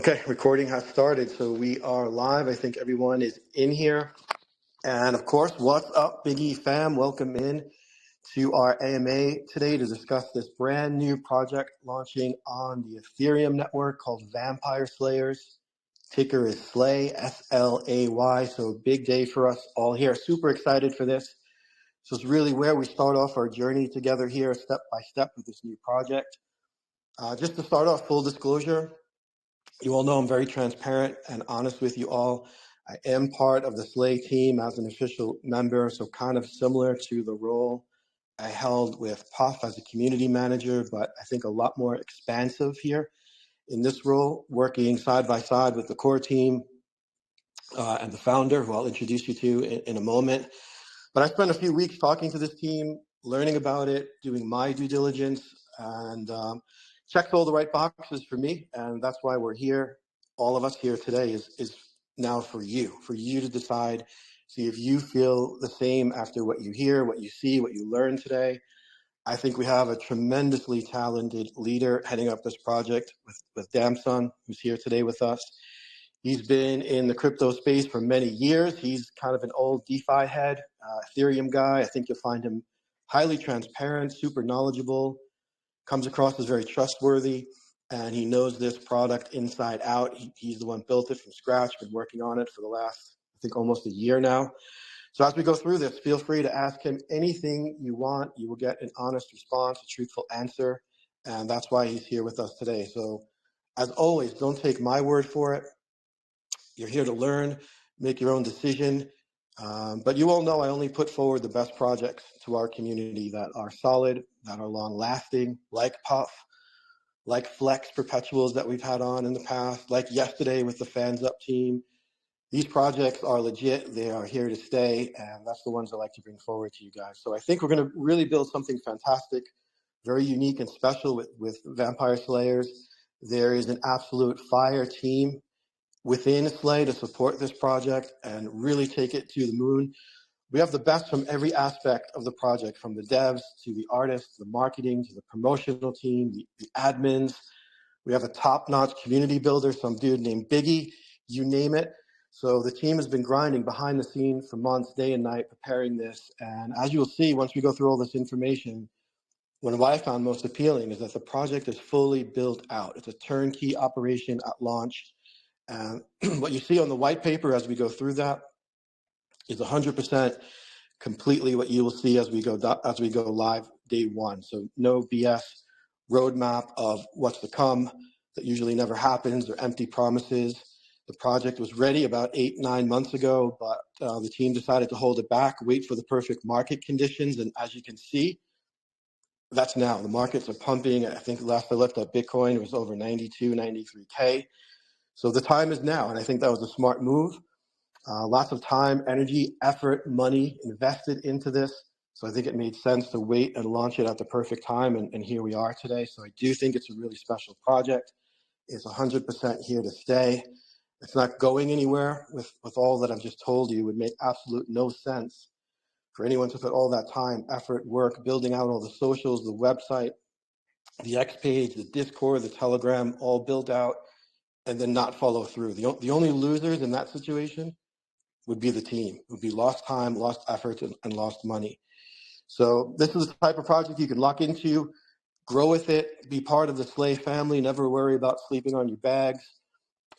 Okay, recording has started, so we are live. I think everyone is in here. And of course, what's up, Biggie fam? Welcome in to our AMA today to discuss this brand new project launching on the Ethereum network called Vampire Slayers. Ticker is SLAY, S-L-A-Y. So big day for us all here. Super excited for this. So it's really where we start off our journey together here, step by step, with this new project. Just to start off, full disclosure, you all know I'm very transparent and honest with you all. I am part of the SLAY team as an official member, so kind of similar to the role I held with Puff as a community manager, but I think a lot more expansive here in this role, working side by side with the core team and the founder, who I'll introduce you to in a moment. But I spent a few weeks talking to this team, learning about it, doing my due diligence, and checked all the right boxes for me. And that's why we're here. All of us here today is now for you to decide, see if you feel the same after what you hear, what you see, what you learn today. I think we have a tremendously talented leader heading up this project with Damson, who's here today with us. He's been in the crypto space for many years. He's kind of an old DeFi head, Ethereum guy. I think you'll find him highly transparent, super knowledgeable, comes across as very trustworthy, and he knows this product inside out. He's the one built it from scratch, been working on it for the last, I think, almost a year now. So as we go through this, feel free to ask him anything you want. You will get an honest response, a truthful answer, and that's why he's here with us today. So as always, don't take my word for it. You're here to learn, make your own decision. But you all know I only put forward the best projects to our community that are solid, that are long lasting, like Puff, like Flex Perpetuals that we've had on in the past, like yesterday with the Fans Up team. These projects are legit. They are here to stay. And that's the ones I like to bring forward to you guys. So I think we're going to really build something fantastic, very unique and special with Vampire Slayers. There is an absolute fire team within SLAY to support this project and really take it to the moon. We have the best from every aspect of the project, from the devs to the artists, the marketing to the promotional team, the admins. We have a top-notch community builder, some dude named Biggie, you name it. So the team has been grinding behind the scenes for months, day and night, preparing this. And as you will see, once we go through all this information, what I found most appealing is that the project is fully built out. It's a turnkey operation at launch. And what you see on the white paper as we go through that is 100% completely what you will see as we go live day one. So no BS roadmap of what's to come that usually never happens, or empty promises. The project was ready about 8-9 months ago, but the team decided to hold it back, wait for the perfect market conditions. And as you can see, that's now. The markets are pumping. I think last I looked at Bitcoin, it was over 92, 93K. So the time is now, and I think that was a smart move. Lots of time, energy, effort, money invested into this. So I think it made sense to wait and launch it at the perfect time, and here we are today. So I do think it's a really special project. It's 100% here to stay. It's not going anywhere. With all that I've just told you, it would make absolute no sense for anyone to put all that time, effort, work, building out all the socials, the website, the X page, the Discord, the Telegram, all built out, and then not follow through. The only losers in that situation would be the team. It would be lost time, lost effort, and lost money. So this is the type of project you can lock into, grow with it, be part of the SLAY family, never worry about sleeping on your bags,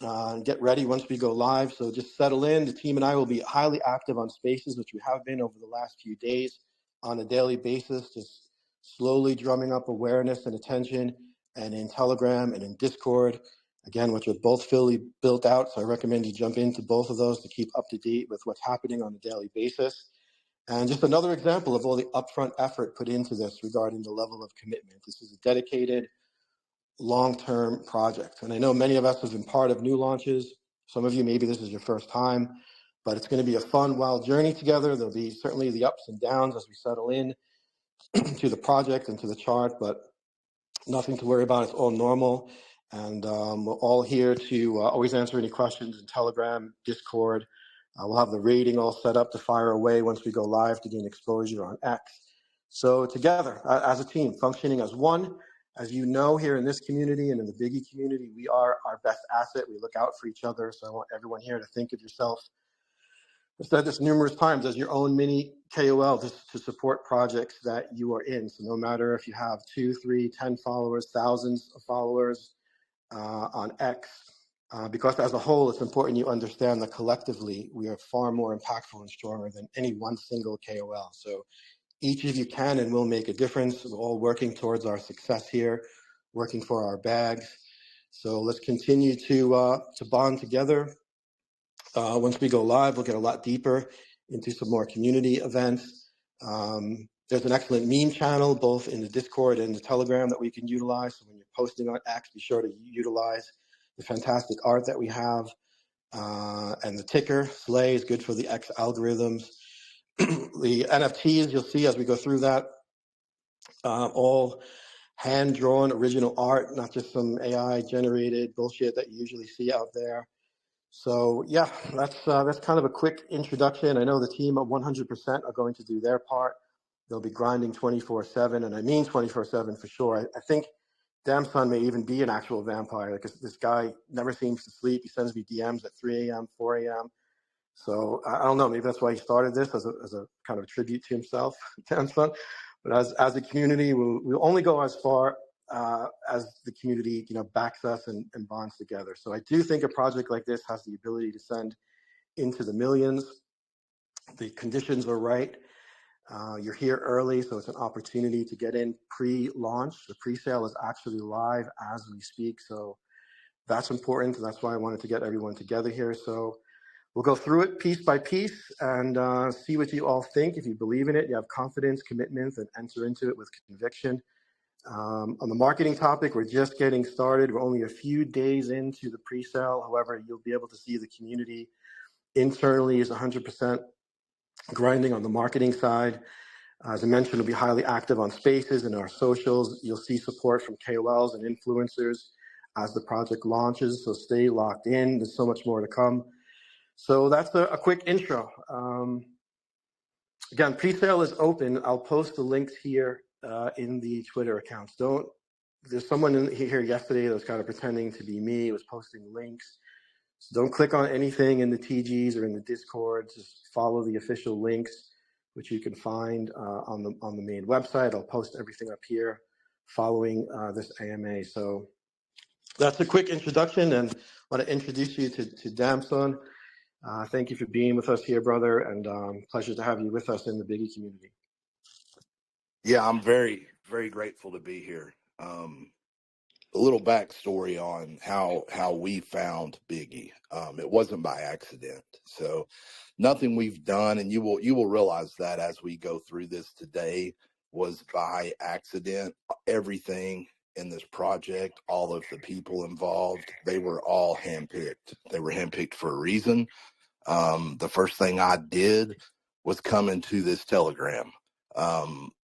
and get ready once we go live. So just settle in. The team and I will be highly active on Spaces, which we have been over the last few days on a daily basis, just slowly drumming up awareness and attention, and in Telegram and in Discord, again, which are both fully built out. So I recommend you jump into both of those to keep up to date with what's happening on a daily basis. And just another example of all the upfront effort put into this regarding the level of commitment. This is a dedicated, long-term project. And I know many of us have been part of new launches. Some of you, maybe this is your first time, but it's going to be a fun, wild journey together. There'll be certainly the ups and downs as we settle in to the project and to the chart, but nothing to worry about. It's all normal. And we're all here to always answer any questions in Telegram, Discord. We'll have the rating all set up to fire away once we go live to gain exposure on X. So together, as a team, functioning as one, As you know, here in this community and in the Biggie community, we are our best asset. We look out for each other. So I want everyone here to think of yourself, I've said this numerous times, as your own mini KOL to support projects that you are in. So no matter if you have 2, 3, 10 followers, thousands of followers on X, because as a whole, it's important you understand that collectively we are far more impactful and stronger than any one single KOL. So each of you can and will make a difference. We're all working towards our success here, working for our bags. So let's continue to bond together. Once we go live, we'll get a lot deeper into some more community events. There's an excellent meme channel, both in the Discord and the Telegram, that we can utilize. So when you're posting on X, be sure to utilize the fantastic art that we have. And the ticker, SLAYER, is good for the X algorithms. The NFTs, you'll see as we go through that, all hand-drawn original art, not just some AI-generated bullshit that you usually see out there. So yeah, that's kind of a quick introduction. I know the team at 100% are going to do their part. They'll be grinding 24/7, and I mean 24/7 for sure. I think Damson may even be an actual vampire, because this guy never seems to sleep. He sends me DMs at 3 a.m., 4 a.m. So I don't know, maybe that's why he started this as a kind of tribute to himself, Damson. But as a community, we'll only go as far as the community, backs us and bonds together. So I do think a project like this has the ability to send into the millions. The conditions are right. You're here early, so it's an opportunity to get in pre-launch. The pre-sale is actually live as we speak, so that's important. And that's why I wanted to get everyone together here. So we'll go through it piece by piece and see what you all think. If you believe in it, you have confidence, commitment, and enter into it with conviction. On the marketing topic, we're just getting started. We're only a few days into the pre-sale. However, you'll be able to see the community internally is 100% grinding on the marketing side. As I mentioned, we'll be highly active on Spaces and our socials. You'll see support from KOLs and influencers as the project launches, so stay locked in. There's so much more to come. So that's a quick intro. Again, pre-sale is open. I'll post the links here in the Twitter accounts. There's someone in here yesterday that was kind of pretending to be me, was posting links. So don't click on anything in the TGs or in the Discord. Just follow the official links, which you can find on the main website. I'll post everything up here following this AMA. So that's a quick introduction, and I want to introduce you to Damson. Thank you for being with us here, brother, and pleasure to have you with us in the Biggie community. Yeah, I'm very, very grateful to be here. A little backstory on how we found Biggie. It wasn't by accident. So nothing we've done, and you will realize that as we go through this today, was by accident. Everything in this project, all of the people involved, they were all handpicked. They were handpicked for a reason. The first thing I did was come into this Telegram.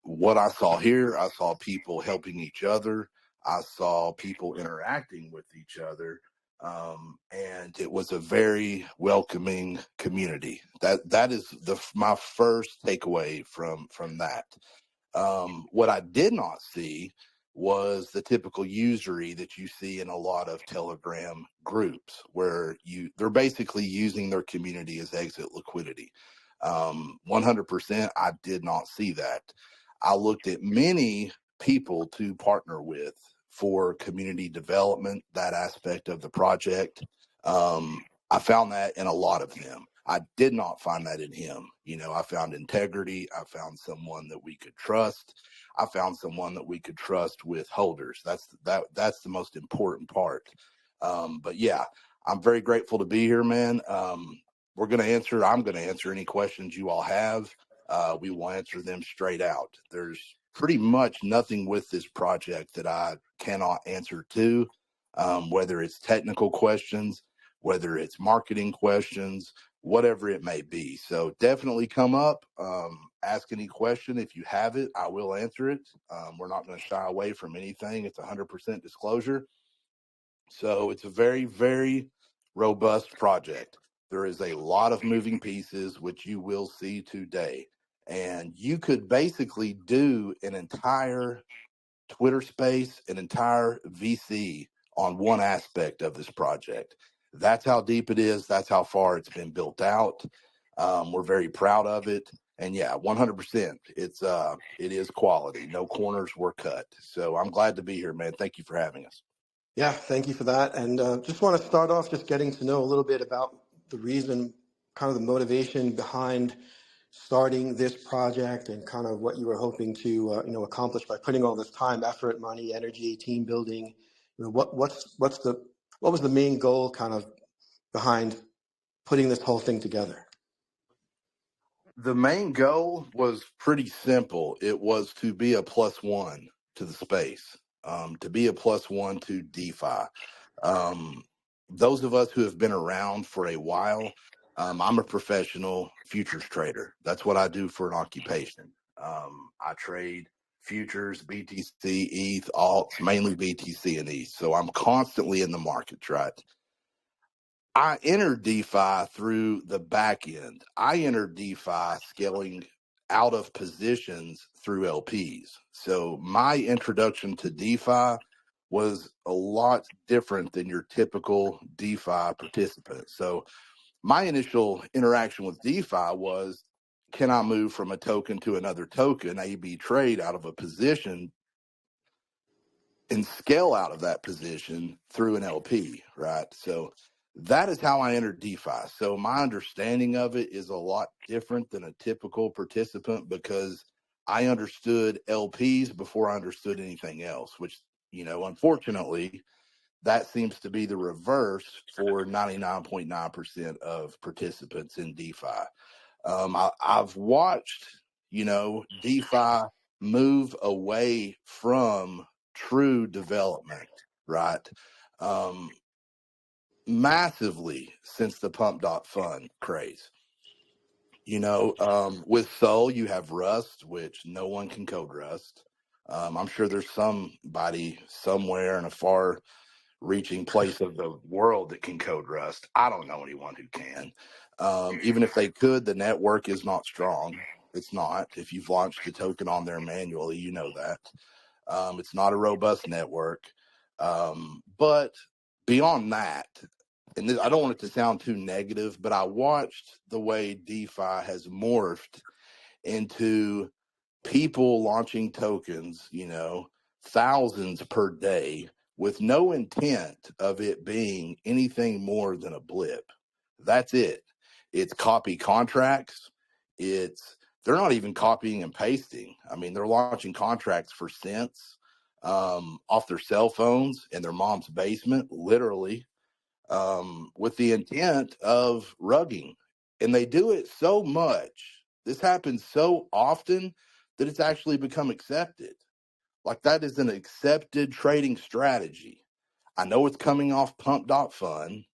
What I saw here, I saw people helping each other. I saw people interacting with each other. And it was a very welcoming community. That is my first takeaway from that. What I did not see was the typical usury that you see in a lot of Telegram groups, where they're basically using their community as exit liquidity. 100%, I did not see that. I looked at many people to partner with for community development, that aspect of the project. I found that in a lot of them. I did not find that in him. I found integrity. I found someone that we could trust. I found someone that we could trust with holders. That's the most important part. But yeah, I'm very grateful to be here, man. I'm going to answer any questions you all have. We will answer them straight out. There's pretty much nothing with this project that I cannot answer to, whether it's technical questions, whether it's marketing questions, whatever it may be. So definitely come up, ask any question. If you have it, I will answer it. We're not going to shy away from anything. It's 100% disclosure. So it's a very, very robust project. There is a lot of moving pieces, which you will see today. And you could basically do an entire Twitter space, an entire VC on one aspect of this project. That's how deep it is. That's how far it's been built out. We're very proud of it. And yeah, 100%. It is quality. No corners were cut. So I'm glad to be here, man. Thank you for having us. Yeah, thank you for that. And just want to start off just getting to know a little bit about the reason, kind of the motivation behind starting this project and kind of what you were hoping to accomplish by putting all this time, effort, money, energy, team building. What was the main goal kind of behind putting this whole thing together? The main goal was pretty simple. It was to be a plus one to the space, to be a plus one to DeFi. Those of us who have been around for a while, I'm a professional futures trader. That's what I do for an occupation. I trade futures, BTC, ETH, alts, mainly BTC and ETH. So I'm constantly in the markets, right? I entered DeFi through the back end. I entered DeFi scaling out of positions through LPs. So my introduction to DeFi was a lot different than your typical DeFi participant. So my initial interaction with DeFi was, can I move from a token to another token, A/B trade out of a position and scale out of that position through an LP, right? So that is how I entered DeFi. So my understanding of it is a lot different than a typical participant because I understood LPs before I understood anything else, which, unfortunately, that seems to be the reverse for 99.9% of participants in DeFi. I've watched, DeFi move away from true development, right? Massively since the pump.fun craze. With Soul, you have Rust, which no one can code Rust. I'm sure there's somebody somewhere in a far reaching place of the world that can code Rust. I don't know anyone who can. Even if they could, the network is not strong. It's not. If you've launched a token on there manually, you know that. It's not a robust network. But beyond that, and I don't want it to sound too negative, but I watched the way DeFi has morphed into people launching tokens, thousands per day with no intent of it being anything more than a blip. That's it. It's copy contracts. They're not even copying and pasting. I mean, they're launching contracts for cents off their cell phones in their mom's basement, literally, with the intent of rugging. And they do it so much. This happens so often that it's actually become accepted. Like that is an accepted trading strategy. I know it's coming off pump.fun.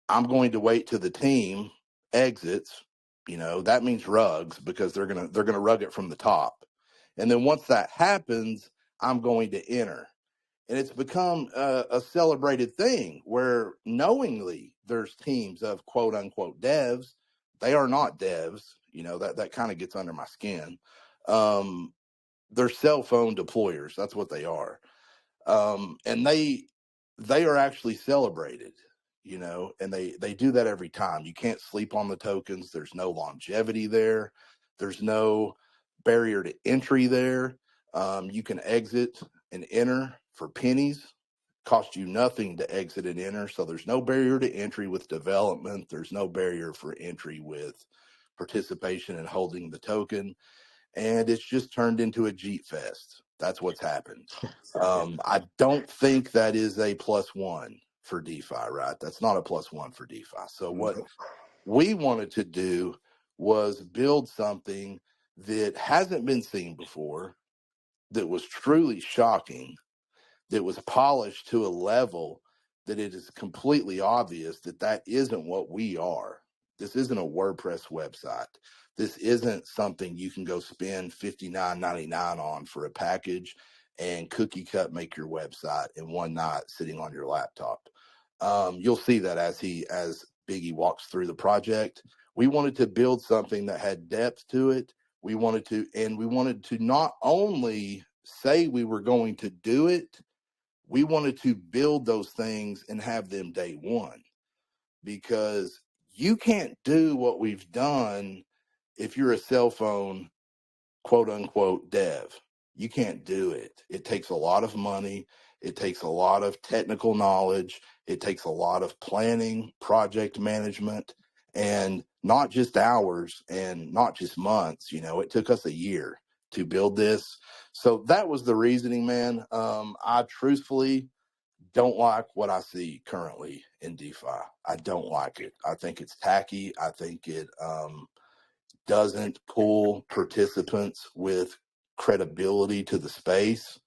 I'm going to wait till the team exits. That means rugs because they're gonna rug it from the top. And then once that happens, I'm going to enter. And it's become a celebrated thing where knowingly there's teams of quote unquote devs. They are not devs. That kind of gets under my skin. They're cell phone deployers. That's what they are. And they are actually celebrated, and they do that every time. You can't sleep on the tokens. There's no longevity there. There's no barrier to entry there. You can exit and enter for pennies. Cost you nothing to exit and enter. So there's no barrier to entry with development. There's no barrier for entry with participation and holding the token. And it's just turned into a Jeep fest. That's what's happened. I don't think that is a plus one for DeFi, right? That's not a plus one for DeFi. So what we wanted to do was build something that hasn't been seen before, that was truly shocking, that was polished to a level that it is completely obvious that isn't what we are. This isn't a WordPress website. This isn't something you can go spend $59.99 on for a package and cookie cut make your website in one night sitting on your laptop. You'll see that as Biggie walks through the project. We wanted to build something that had depth to it. We wanted to not only say we were going to do it, we wanted to build those things and have them day one, because you can't do what we've done if you're a cell phone quote unquote dev. You can't do it. It takes a lot of money. It takes a lot of technical knowledge. It takes a lot of planning, project management, and not just hours and not just months. It took us a year to build this. So that was the reasoning, man. I truthfully don't like what I see currently in DeFi. I don't like it. I think it's tacky. I think it doesn't pull participants with credibility to the space.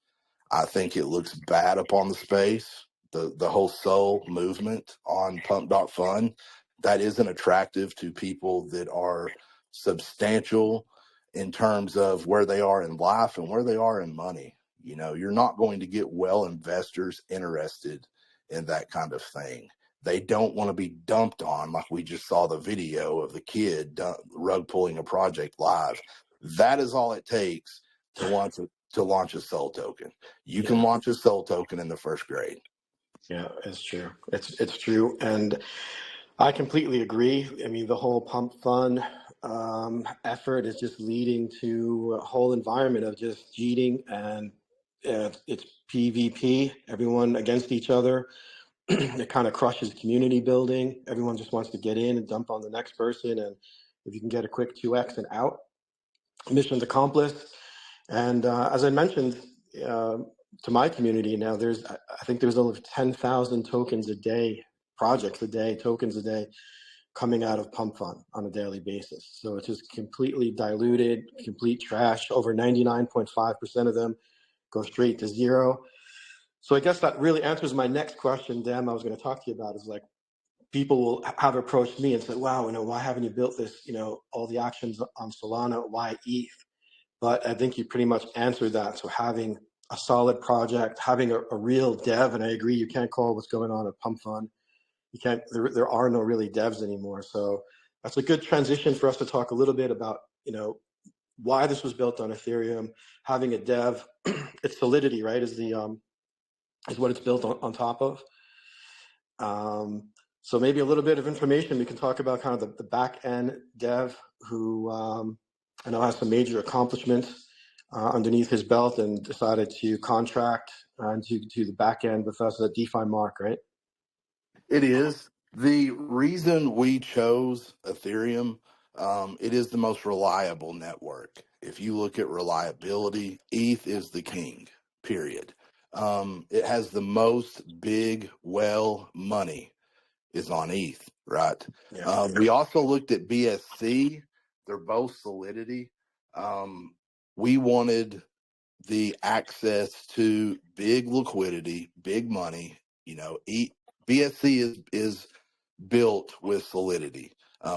I think it looks bad upon the space. The whole soul movement on pump.fun, that isn't attractive to people that are substantial in terms of where they are in life and where they are in money. You're not going to get well investors interested in that kind of thing. They don't want to be dumped on, like we just saw the video of the kid rug pulling a project live. That is all it takes to launch a soul token. You can launch a soul token in the first grade. Yeah, it's true. It's true, and I completely agree. I mean, the whole pump fund effort is just leading to a whole environment of just cheating, and it's PvP, everyone against each other. It kind of crushes community building. Everyone just wants to get in and dump on the next person, and if you can get a quick 2x and out, mission's accomplished. And as I mentioned to my community now, I think there's over 10,000 tokens a day, projects a day, tokens a day coming out of Pump Fund on a daily basis. So it's just completely diluted, complete trash. Over 99.5% of them go straight to zero. So I guess that really answers my next question, Dan, I was going to talk to you about, is like, people will have approached me and said, wow, why haven't you built this, all the actions on Solana, why ETH? But I think you pretty much answered that. So having a solid project, having a real dev, and I agree, you can't call what's going on at Pump Fund. You can't. There are no really devs anymore. So that's a good transition for us to talk a little bit about why this was built on Ethereum. Having a dev, its solidity, right, is what it's built on top of. So maybe a little bit of information we can talk about, kind of the back end dev who I know has some major accomplishments underneath his belt and decided to contract to the back end with us at DeFi Mark, right? It is. The reason we chose Ethereum, it is the most reliable network. If you look at reliability, ETH is the king, period. It has the most big whale money is on ETH, right? Yeah. We also looked at BSC. They're both Solidity. We wanted the access to big liquidity, big money. BSC is built with Solidity.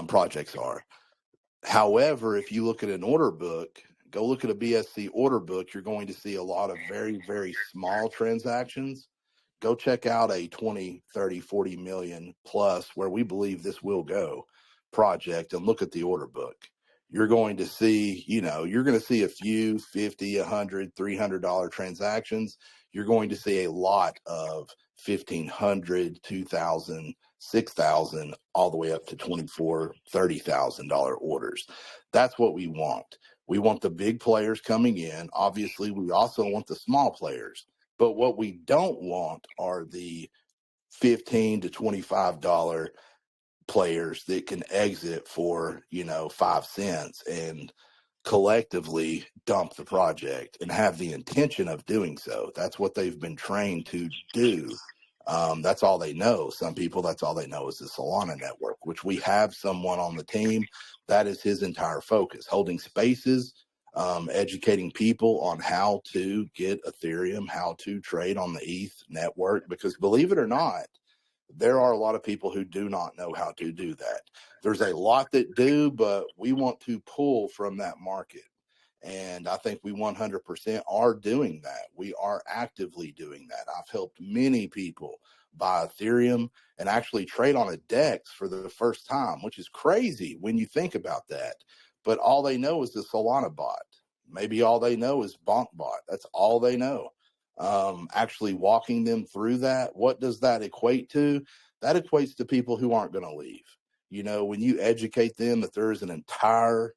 Projects are. However, if you look at an order book, go look at a BSC order book, you're going to see a lot of very, very small transactions. Go check out a 20, 30, 40 million plus, where we believe this will go, project, and look at the order book. You're going to see, you're going to see a few 50, 100, $300 transactions. You're going to see a lot of 1,500, 2,000, 6,000, all the way up to $24,000, $30,000 orders. That's what we want. We want the big players coming in. Obviously, we also want the small players. But what we don't want are the $15 to $25 players that can exit for 5 cents and collectively dump the project and have the intention of doing so. That's what they've been trained to do. That's all they know. Some people, that's all they know is the Solana network, which we have someone on the team. That is his entire focus, holding spaces, educating people on how to get Ethereum, how to trade on the ETH network, because believe it or not, there are a lot of people who do not know how to do that. There's a lot that do, but we want to pull from that market. And I think we 100% are doing that. We are actively doing that. I've helped many people buy Ethereum and actually trade on a DEX for the first time, which is crazy when you think about that. But all they know is the Solana bot. Maybe all they know is BonkBot. That's all they know. Actually walking them through that, what does that equate to? That equates to people who aren't going to leave. You know, when you educate them that there is an entire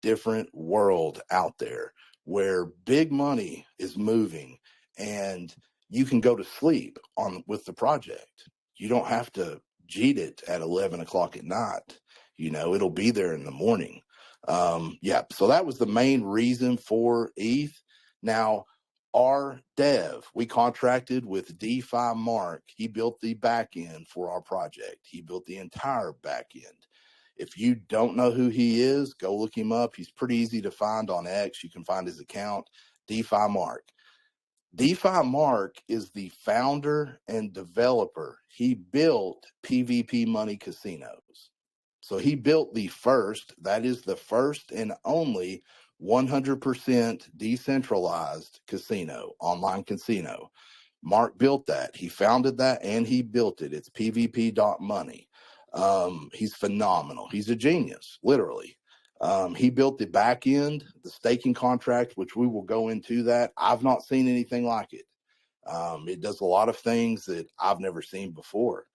different world out there where big money is moving and you can go to sleep on with the project. You don't have to cheat it at 11 o'clock at night. You know, it'll be there in the morning. Yeah, so that was the main reason for ETH. Now, our dev, we contracted with DeFi Mark. He built the back end for our project. He built the entire back end. If you don't know who he is, go look him up. He's pretty easy to find on X. You can find his account, DeFi Mark. DeFi Mark is the founder and developer. He built PvP Money Casinos. So he built the first, that is the first and only 100% decentralized casino, online casino. Mark built that. He founded that and he built it. It's pvp.money. He's phenomenal. He's a genius, literally. He built the back end, the staking contract, which we will go into that. I've not seen anything like it. It does a lot of things that I've never seen before.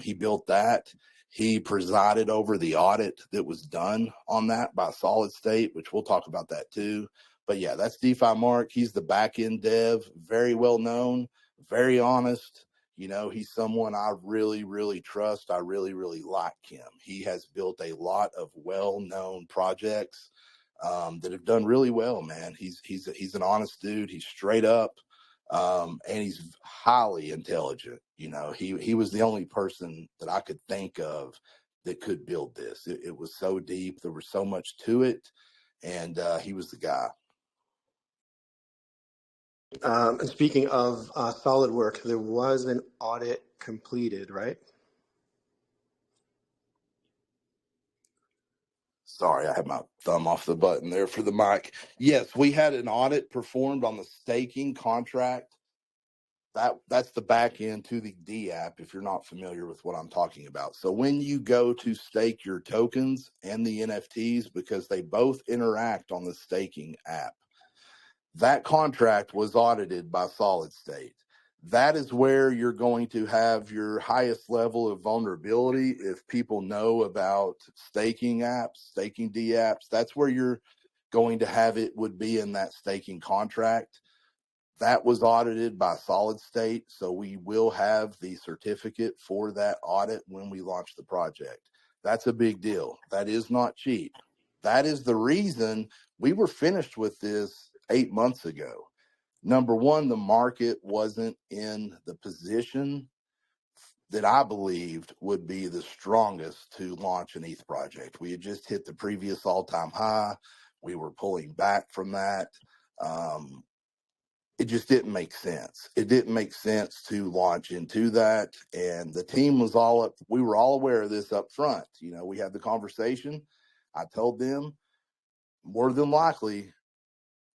He built that. He presided over the audit that was done on that by Solid State, which we'll talk about that too. But yeah, that's DeFi Mark. He's the back end dev, very well known, very honest. You know, he's someone I really, really trust. I really, really like him. He has built a lot of well-known projects that have done really well, man. He's an honest dude. He's straight up, and he's highly intelligent. You know, he was the only person that I could think of that could build this. It was so deep. There was so much to it, and he was the guy. And speaking of SolidWorks, there was an audit completed, right? Sorry, I had my thumb off the button there for the mic. Yes, we had an audit performed on the staking contract. That's the back end to the D app, if you're not familiar with what I'm talking about. So when you go to stake your tokens and the NFTs, because they both interact on the staking app, that contract was audited by Solid State. That is where you're going to have your highest level of vulnerability. If people know about staking apps, staking D apps, that's where you're going to have it, would be in that staking contract. That was audited by Solid State, so we will have the certificate for that audit when we launch the project. That's a big deal. That is not cheap. That is the reason we were finished with this 8 months ago. Number one, the market wasn't in the position that I believed would be the strongest to launch an ETH project. We had just hit the previous all-time high. We were pulling back from that. It just didn't make sense. It didn't make sense to launch into that. And the team was all up. We were all aware of this up front. You know, we had the conversation. I told them, more than likely,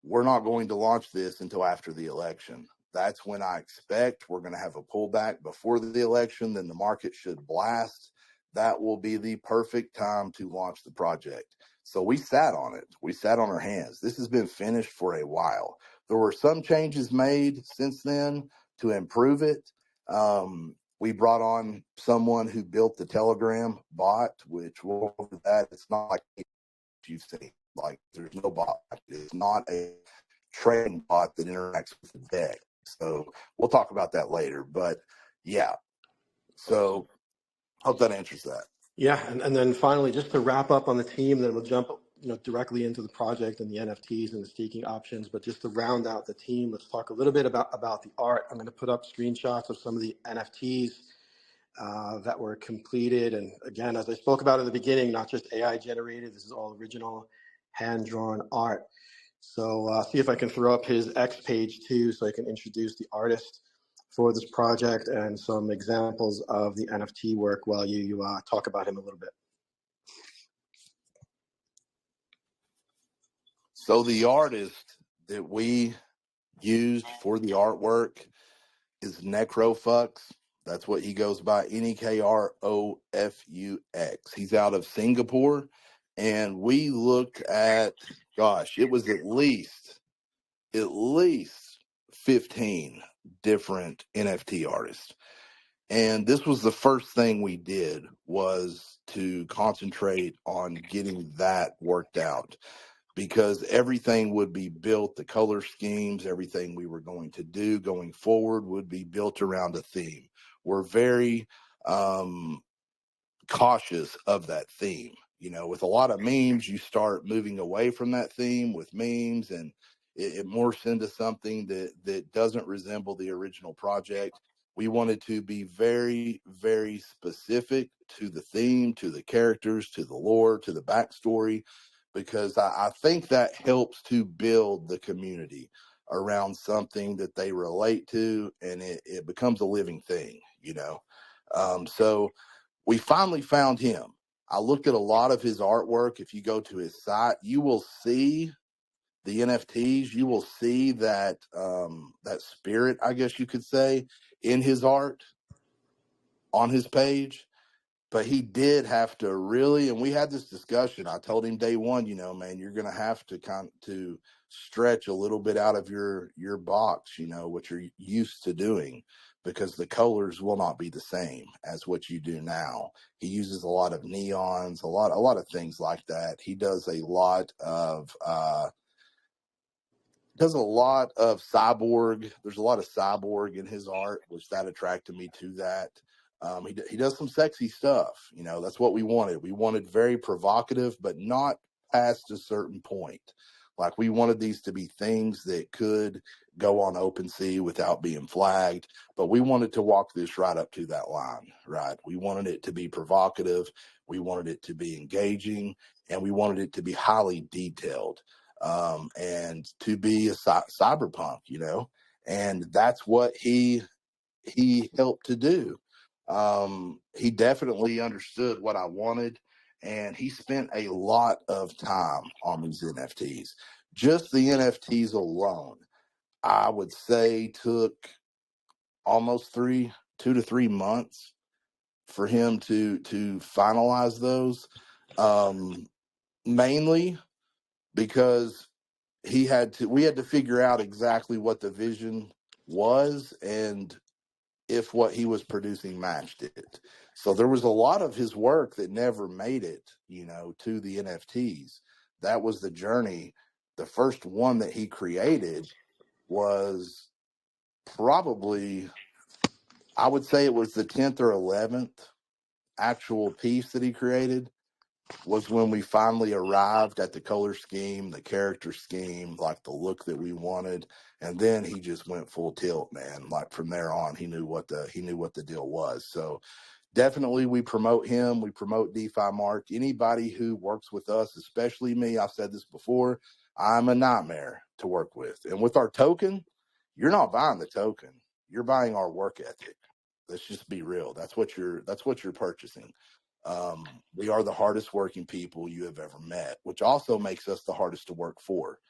we're not going to launch this until after the election. That's when I expect we're going to have a pullback before the election. Then the market should blast. That will be the perfect time to launch the project. So we sat on it. We sat on our hands. This has been finished for a while. There were some changes made since then to improve it. We brought on someone who built the Telegram bot, which we'll go over that. It's not like you've seen. Like, there's no bot. It's not a trading bot that interacts with the deck. So we'll talk about that later. But yeah, so hope that answers that. Yeah, and then finally, just to wrap up on the team, then we'll jump directly into the project and the NFTs and the staking options. But just to round out the team, let's talk a little bit about the art. I'm going to put up screenshots of some of the NFTs that were completed. And again, as I spoke about in the beginning, not just AI generated. This is all original, hand-drawn art. So see if I can throw up his X page too, so I can introduce the artist for this project and some examples of the NFT work while you talk about him a little bit. So the artist that we used for the artwork is Necrofux. That's what he goes by, Nekrofux. He's out of Singapore. And we looked at, gosh, it was at least 15 different NFT artists. And this was the first thing we did, was to concentrate on getting that worked out, because everything would be built, the color schemes, everything we were going to do going forward would be built around a theme. We're very cautious of that theme. With a lot of memes, you start moving away from that theme with memes, and it morphs into something that doesn't resemble the original project. We wanted to be very, very specific to the theme, to the characters, to the lore, to the backstory, because I think that helps to build the community around something that they relate to, and it becomes a living thing. So we finally found him. I looked at a lot of his artwork. If you go to his site, you will see the NFTs. You will see that that spirit, I guess you could say, in his art on his page. But he did have to really, and we had this discussion. I told him day one, man, you're going to have to to stretch a little bit out of your box, what you're used to doing, because the colors will not be the same as what you do now. He uses a lot of neons, a lot of things like that. He does a lot of cyborg. There's a lot of cyborg in his art, which that attracted me to that. He does some sexy stuff. That's what we wanted. We wanted very provocative, but not past a certain point. Like, we wanted these to be things that could go on OpenSea without being flagged, but we wanted to walk this right up to that line, right? We wanted it to be provocative. We wanted it to be engaging, and we wanted it to be highly detailed. And to be a cyberpunk, and that's what he helped to do. He definitely understood what I wanted, and he spent a lot of time on these NFTs. Just the NFTs alone, I would say, took almost 2 to 3 months for him to finalize those. Mainly because we had to figure out exactly what the vision was, and if what he was producing matched it. So there was a lot of his work that never made it, to the NFTs. That was the journey. The first one that he created was probably, I would say it was the 10th or 11th actual piece that he created, was when we finally arrived at the color scheme, the character scheme, like the look that we wanted. And then he just went full tilt, man. Like, from there on, he knew what the deal was. So definitely we promote him. We promote DeFi Mark. Anybody who works with us, especially me, I've said this before, I'm a nightmare to work with. And with our token, you're not buying the token. You're buying our work ethic. Let's just be real. That's what you're purchasing. We are the hardest working people you have ever met, which also makes us the hardest to work for.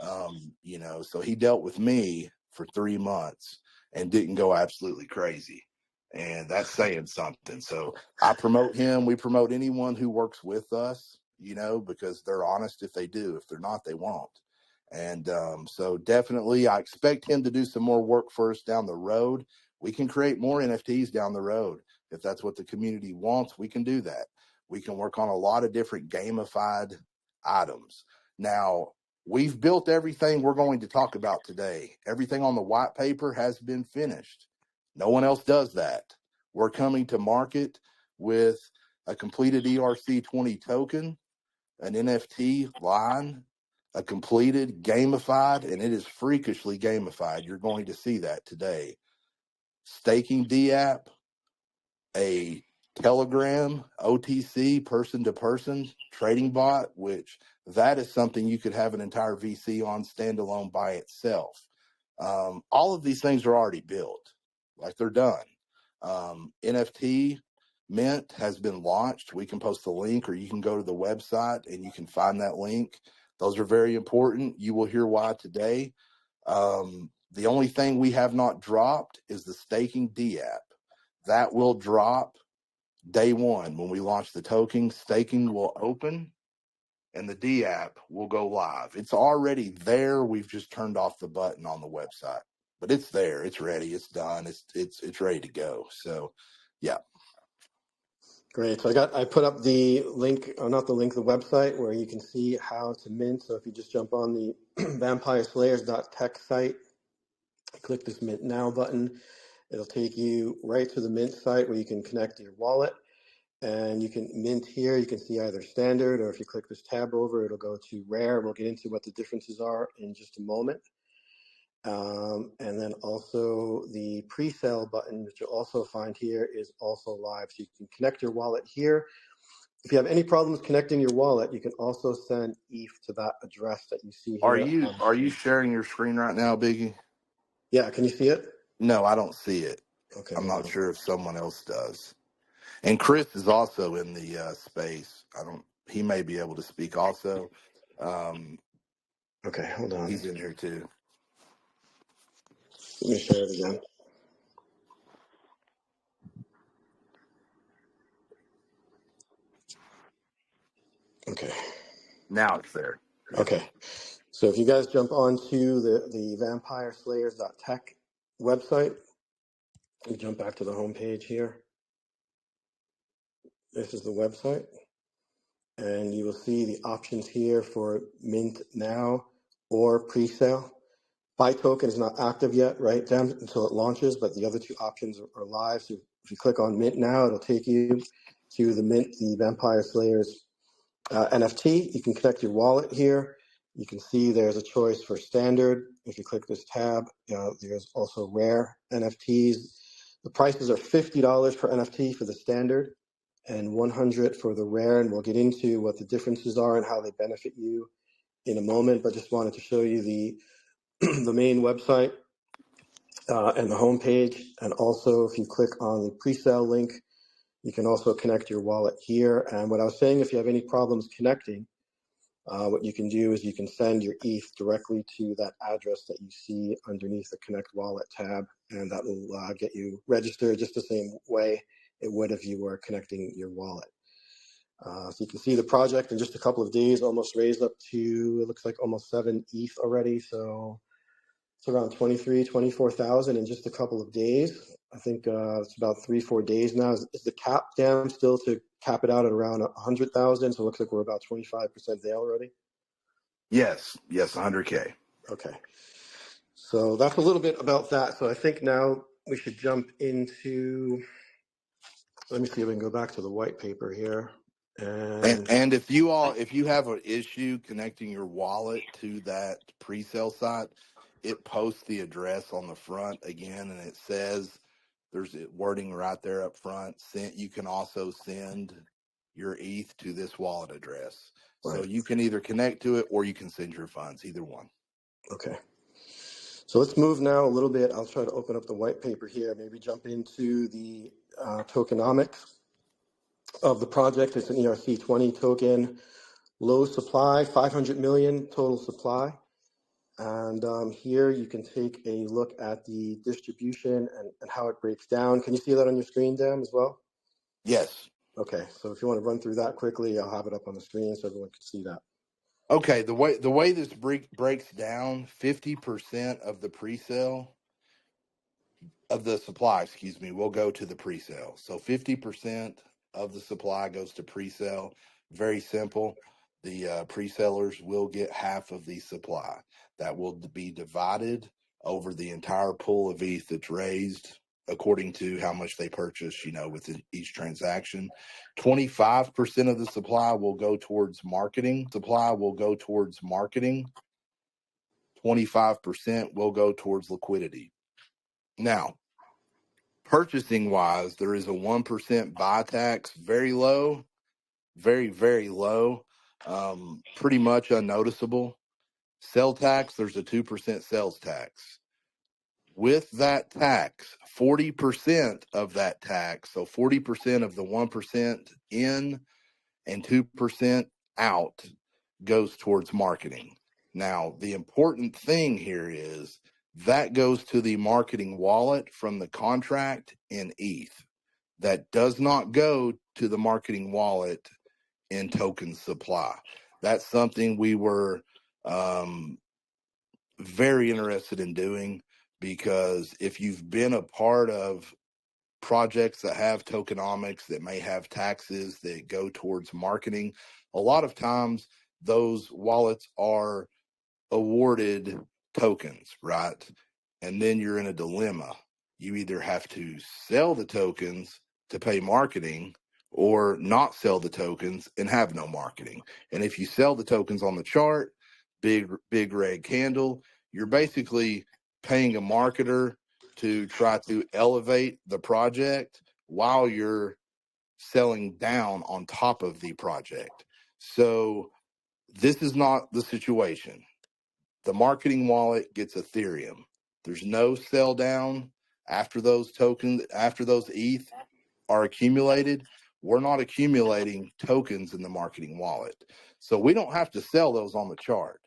So he dealt with me for 3 months and didn't go absolutely crazy. And that's saying something. So I promote him. We promote anyone who works with us, because they're honest if they do. If they're not, they won't. And so definitely I expect him to do some more work for us down the road. We can create more NFTs down the road. If that's what the community wants, we can do that. We can work on a lot of different gamified items. Now, we've built everything we're going to talk about today. Everything on the white paper has been finished. No one else does that. We're coming to market with a completed ERC20 token, an NFT line, a completed gamified, and it is freakishly gamified. You're going to see that today. Staking D app, a Telegram OTC person to person trading bot, which that is something you could have an entire VC on standalone by itself. All of these things are already built, like, they're done. NFT Mint has been launched. We can post the link, or you can go to the website and you can find that link. Those are very important. You will hear why today. The only thing we have not dropped is the staking D app. That will drop day one when we launch the token. Staking will open, and the D app will go live. It's already there. We've just turned off the button on the website, but it's there. It's ready. It's done. It's ready to go. So, yeah. Great. So I put up the link, not the link, the website where you can see how to mint. So if you just jump on the vampireslayers.tech site, click this Mint Now button. It'll take you right to the Mint site where you can connect your wallet. And you can mint here. You can see either standard, or if you click this tab over, it'll go to rare. We'll get into what the differences are in just a moment. And then also the pre-sale button, which you'll also find here, is also live. So you can connect your wallet here. If you have any problems connecting your wallet, you can also send ETH to that address that you see Are here you on the are you screen. sharing your screen right now, Biggie? Yeah, can you see it? No, I don't see it. Okay, I'm hold not on. sure if someone else does. And Chris is also in the space. I don't. He may be able to speak also. Um, Okay, hold on. he's in here too. Let me share it again. Okay. Now it's there. Okay. So if you guys jump onto the vampireslayers.tech website, you jump back to the home page here. This is the website. And you will see the options here for mint now or pre-sale. Buy token is not active yet, right, Jam, until it launches, but the other two options are live. So if you click on mint now, it'll take you to the Vampire Slayers NFT. You can connect your wallet here. You can see there's a choice for standard. If you click this tab, there's also rare NFTs. The prices are $50 per NFT for the standard and $100 for the rare, and we'll get into what the differences are and how they benefit you in a moment. But just wanted to show you the the main website and the homepage. And also, if you click on the pre-sale link, you can also connect your wallet here. And what I was saying, if you have any problems connecting, what you can do is you can send your ETH directly to that address that you see underneath the Connect Wallet tab, and that will get you registered just the same way it would if you were connecting your wallet. So you can see the project in just a couple of days almost raised up to, it looks like almost 7 ETH already. So it's around 24,000 in just a couple of days. I think it's about 3-4 days now. Is the cap down still to cap it out at around 100,000? So it looks like we're about 25% there already. Yes, 100K. Okay. So that's a little bit about that. So I think now we should jump into, let me see if we can go back to the white paper here. And if you have an issue connecting your wallet to that pre-sale site, it posts the address on the front again, and it says there's wording right there up front. You can also send your ETH to this wallet address. So Right. you can either connect to it or you can send your funds, either one. Okay. So let's move now a little bit. I'll try to open up the white paper here, maybe jump into the tokenomics of the project. It's an ERC20 token, low supply, 500 million total supply. And here you can take a look at the distribution and how it breaks down. Can you see that on your screen, Dan, as well? Yes. Okay, so if you want to run through that quickly, I'll have it up on the screen so everyone can see that. Okay, the way this breaks down, 50% of the pre-sale of the supply, excuse me, will go to the pre-sale. So 50% of the supply goes to pre-sale. Very simple. The pre-sellers will get half of the supply. That will be divided over the entire pool of ETH that's raised according to how much they purchase, within each transaction. 25% of the supply will go towards marketing. 25% will go towards liquidity. Now, purchasing wise, there is a 1% buy tax, very low, very, very low, pretty much unnoticeable. Sell tax, there's a 2% sales tax. With that tax, 40% of that tax, so 40% of the 1% in and 2% out goes towards marketing. Now, the important thing here is that goes to the marketing wallet from the contract in ETH. That does not go to the marketing wallet in token supply. That's something we were very interested in doing, because if you've been a part of projects that have tokenomics, that may have taxes that go towards marketing, a lot of times those wallets are awarded tokens, right? And then you're in a dilemma. You either have to sell the tokens to pay marketing, or not sell the tokens and have no marketing. And if you sell the tokens on the chart, big red candle, you're basically paying a marketer to try to elevate the project while you're selling down on top of the project. So this is not the situation. The marketing wallet gets Ethereum. There's no sell down after those tokens, after those ETH are accumulated. We're not accumulating tokens in the marketing wallet. So we don't have to sell those on the chart.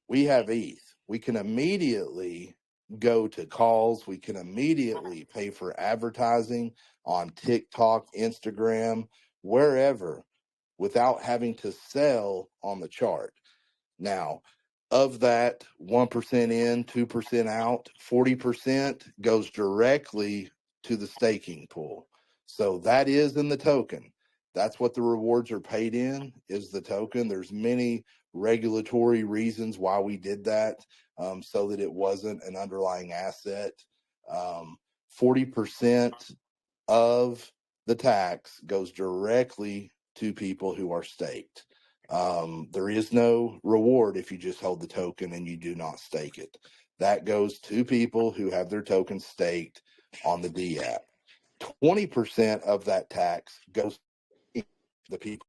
We have ETH. We can immediately go to calls. We can immediately pay for advertising on TikTok, Instagram, wherever, without having to sell on the chart. Now, of that 1% in, 2% out, 40% goes directly to the staking pool. So that is in the token. That's what the rewards are paid in, is the token. There's many regulatory reasons why we did that, so that it wasn't an underlying asset. 40% of the tax goes directly to people who are staked. There is no reward if you just hold the token and you do not stake it. That goes to people who have their tokens staked on the D app. 20% of that tax goes to the people.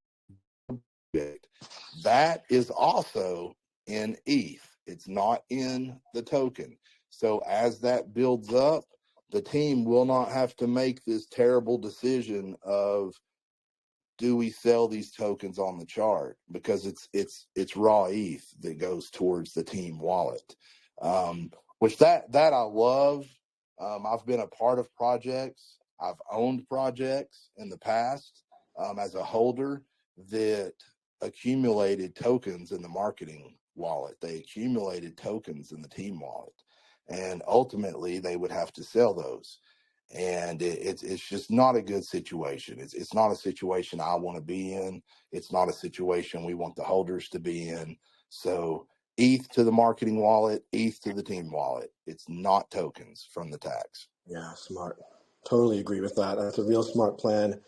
That is also in ETH. It's not in the token. So as that builds up, the team will not have to make this terrible decision of, do we sell these tokens on the chart, because it's raw ETH that goes towards the team wallet, which that I love. I've been a part of projects. I've owned projects in the past, as a holder, that accumulated tokens in the marketing wallet. They accumulated tokens in the team wallet, and ultimately they would have to sell those. And it's just not a good situation. It's not a situation I want to be in. It's not a situation we want the holders to be in. So ETH to the marketing wallet, ETH to the team wallet. It's not tokens from the tax. Yeah, smart. Totally agree with that. That's a real smart plan.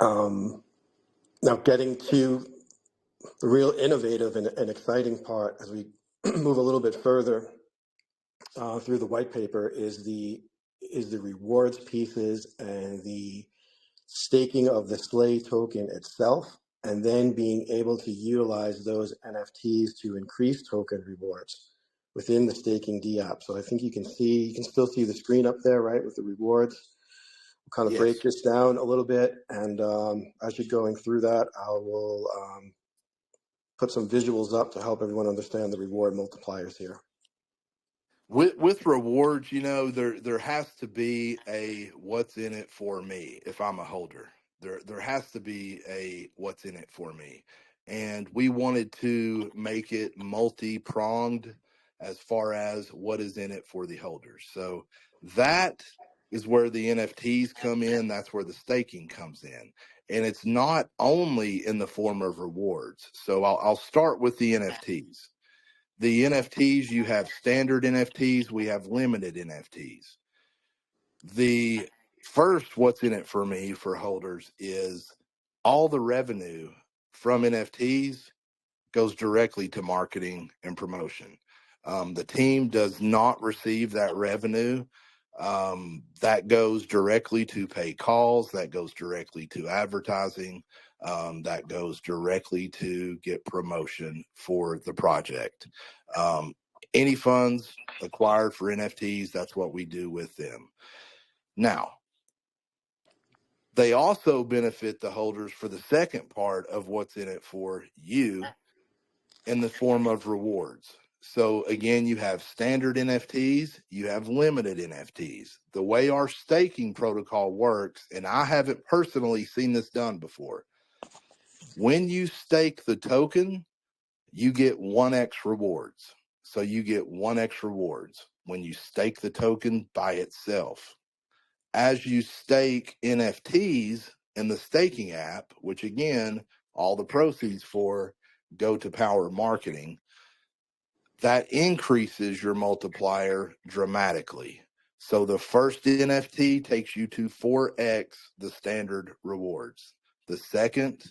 Now, getting to the real innovative and exciting part as we move a little bit further through the white paper is the rewards pieces and the staking of the SLAYER token itself, and then being able to utilize those NFTs to increase token rewards within the staking D app. So I think you can still see the screen up there, right, with the rewards. We'll kind of break Yes. this down a little bit, and as you're going through that, I will put some visuals up to help everyone understand the reward multipliers here. With rewards, there has to be a what's in it for me. If I'm a holder, there has to be a what's in it for me. And we wanted to make it multi-pronged as far as what is in it for the holders. So that is where the NFTs come in. That's where the staking comes in. And it's not only in the form of rewards. So I'll start with the NFTs. The NFTs, you have standard NFTs, we have limited NFTs. The first what's in it for me for holders is all the revenue from NFTs goes directly to marketing and promotion. The team does not receive that revenue. That goes directly to pay calls, that goes directly to advertising, that goes directly to get promotion for the project. Any funds acquired for NFTs, that's what we do with them. Now, they also benefit the holders for the second part of what's in it for you, in the form of rewards. So again, you have standard NFTs, you have limited NFTs. The way our staking protocol works, and I haven't personally seen this done before, When you stake the token, you get 1x rewards. So you get 1x rewards when you stake the token by itself. As you stake NFTs in the staking app, which again, all the proceeds for go to power marketing, that increases your multiplier dramatically. So the first NFT takes you to 4x the standard rewards. The second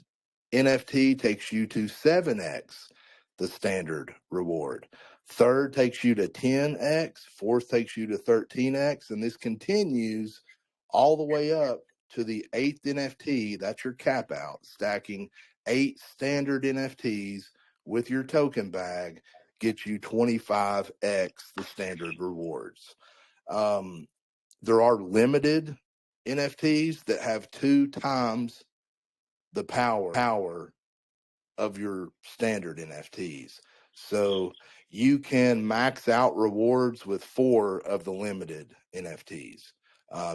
NFT takes you to 7x the standard reward. Third takes you to 10x. Fourth takes you to 13x. And this continues all the way up to the eighth NFT. That's your cap out, stacking 8 standard NFTs with your token bag gets you 25x the standard rewards. There are limited NFTs that have 2 times the power of your standard NFTs. So you can max out rewards with 4 of the limited NFTs.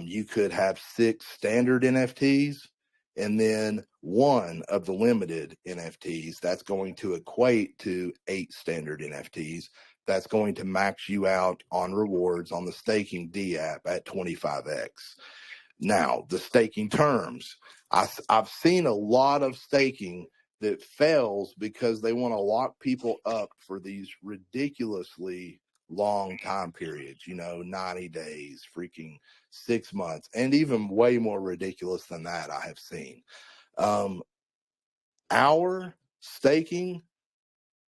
You could have 6 standard NFTs and then 1 of the limited NFTs. That's going to equate to 8 standard NFTs. That's going to max you out on rewards on the staking D app at 25x. Now, the staking terms. I've seen a lot of staking that fails because they want to lock people up for these ridiculously long time periods, 90 days, freaking 6 months, and even way more ridiculous than that I have seen. Our staking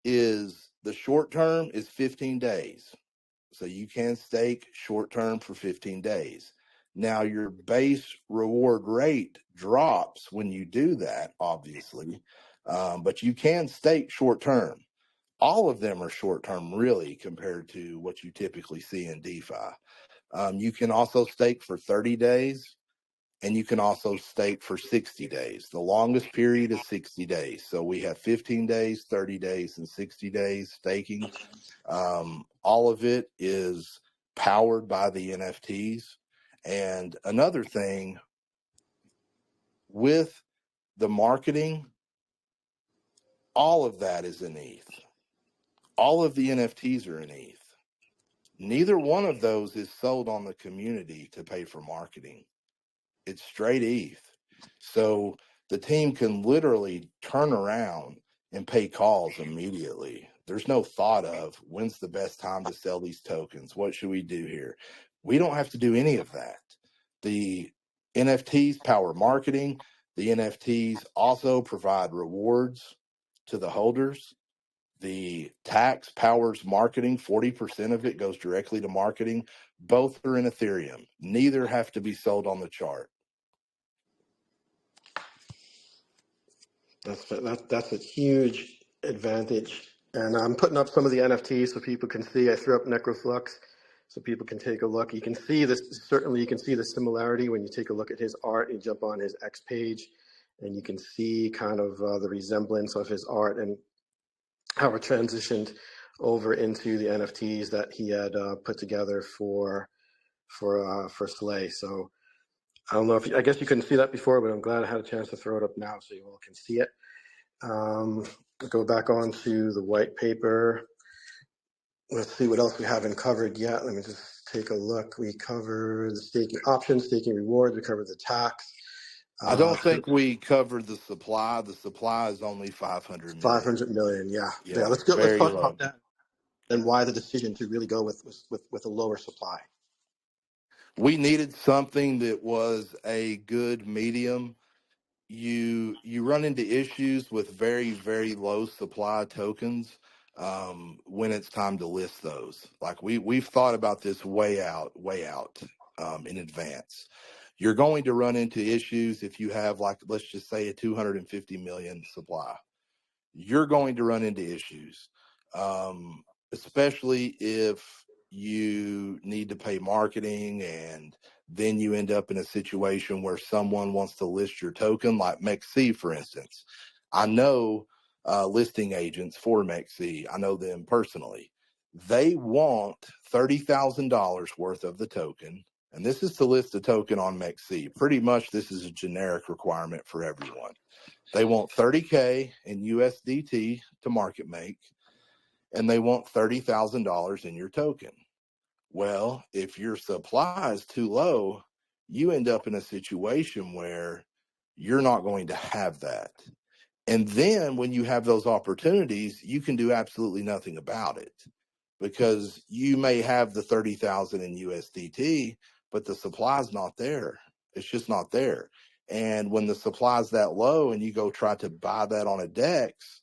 is the short term is 15 days. So you can stake short term for 15 days. Now, your base reward rate drops when you do that, obviously, but you can stake short term. All of them are short term, really, compared to what you typically see in DeFi. You can also stake for 30 days, and you can also stake for 60 days. The longest period is 60 days. So we have 15 days, 30 days, and 60 days staking. All of it is powered by the NFTs. And another thing with the marketing, all of that is in ETH. All of the NFTs are in ETH. Neither one of those is sold on the community to pay for marketing. It's straight ETH. So the team can literally turn around and pay calls immediately. There's no thought of when's the best time to sell these tokens? What should we do here? We don't have to do any of that. The NFTs power marketing. The NFTs also provide rewards to the holders. The tax powers marketing. 40% of it goes directly to marketing. Both are in Ethereum. Neither have to be sold on the chart. That's a huge advantage. And I'm putting up some of the NFTs so people can see. I threw up Necroflux so people can take a look. You can see this, certainly you can see the similarity when you take a look at his art and jump on his X page, and you can see kind of the resemblance of his art and how it transitioned over into the NFTs that he had put together for Slay. So I don't know if I guess you couldn't see that before, but I'm glad I had a chance to throw it up now so you all can see it. Go back on to the white paper. Let's see what else we haven't covered yet. Let me just take a look. We covered the staking options, staking rewards. We covered the tax. I don't think we covered the supply. The supply is only 500 million. 500 million, yeah. Yeah, Let's talk about that and why the decision to really go with a lower supply. We needed something that was a good medium. You run into issues with very, very low supply tokens when it's time to list those. Like we've thought about this way out in advance. You're going to run into issues if you have, like, let's just say a 250 million supply. You're going to run into issues, especially if you need to pay marketing and then you end up in a situation where someone wants to list your token, like MEXC, for instance. I know listing agents for MEXC. I know them personally. They want $30,000 worth of the token, And this is to list a token on MEXC. Pretty much this is a generic requirement for everyone. They want 30K in USDT to market make, and they want $30,000 in your token. Well, if your supply is too low, you end up in a situation where you're not going to have that. And then when you have those opportunities, you can do absolutely nothing about it, because you may have the 30,000 in USDT, but the supply's not there. It's just not there. And when the supply's that low and you go try to buy that on a DEX,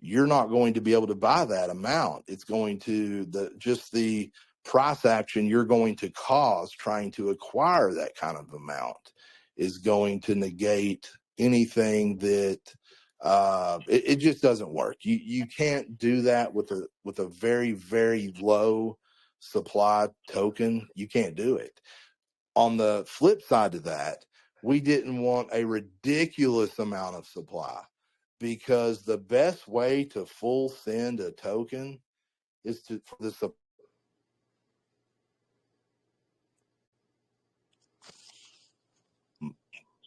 you're not going to be able to buy that amount. It's going to the price action you're going to cause trying to acquire that kind of amount is going to negate anything that it just doesn't work. You can't do that with a very, very low supply token. You can't do it. On the flip side of that, we didn't want a ridiculous amount of supply, because the best way to full send a token is for the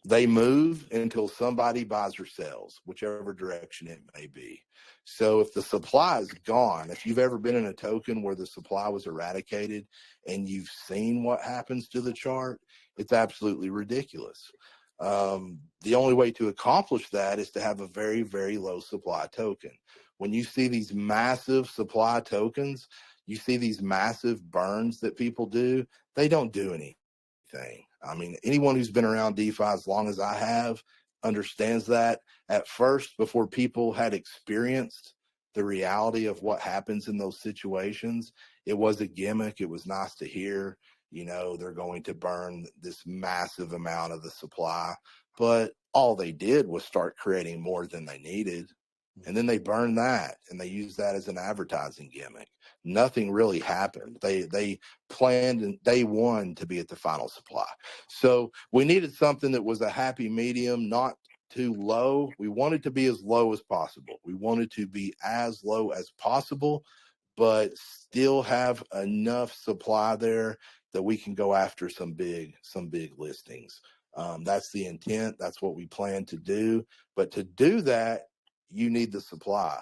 they move until somebody buys or sells, whichever direction it may be. So if the supply is gone, if you've ever been in a token where the supply was eradicated and you've seen what happens to the chart, it's absolutely ridiculous. The only way to accomplish that is to have a very, very low supply token. When you see these massive supply tokens, you see these massive burns that people do, they don't do anything. I mean, anyone who's been around DeFi as long as I have understands that. At first, before people had experienced the reality of what happens in those situations, it was a gimmick. It was nice to hear, they're going to burn this massive amount of the supply, but all they did was start creating more than they needed. And then they burned that and they used that as an advertising gimmick. Nothing really happened. They planned in day one to be at the final supply. So we needed something that was a happy medium, not too low. We wanted to be as low as possible. We wanted to be as low as possible, but still have enough supply there that we can go after some big listings. That's the intent. That's what we plan to do. But to do that, you need the supply.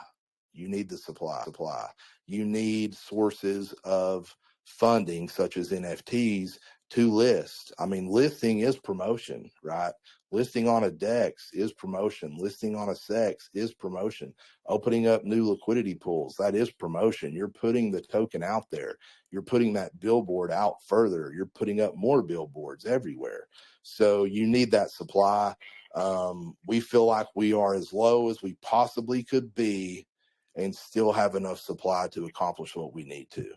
You need the supply. You need sources of funding, such as NFTs, to list. I mean, listing is promotion, right? Listing on a DEX is promotion. Listing on a SEX is promotion. Opening up new liquidity pools, that is promotion. You're putting the token out there. You're putting that billboard out further. You're putting up more billboards everywhere. So you need that supply. We feel like we are as low as we possibly could be and still have enough supply to accomplish what we need to.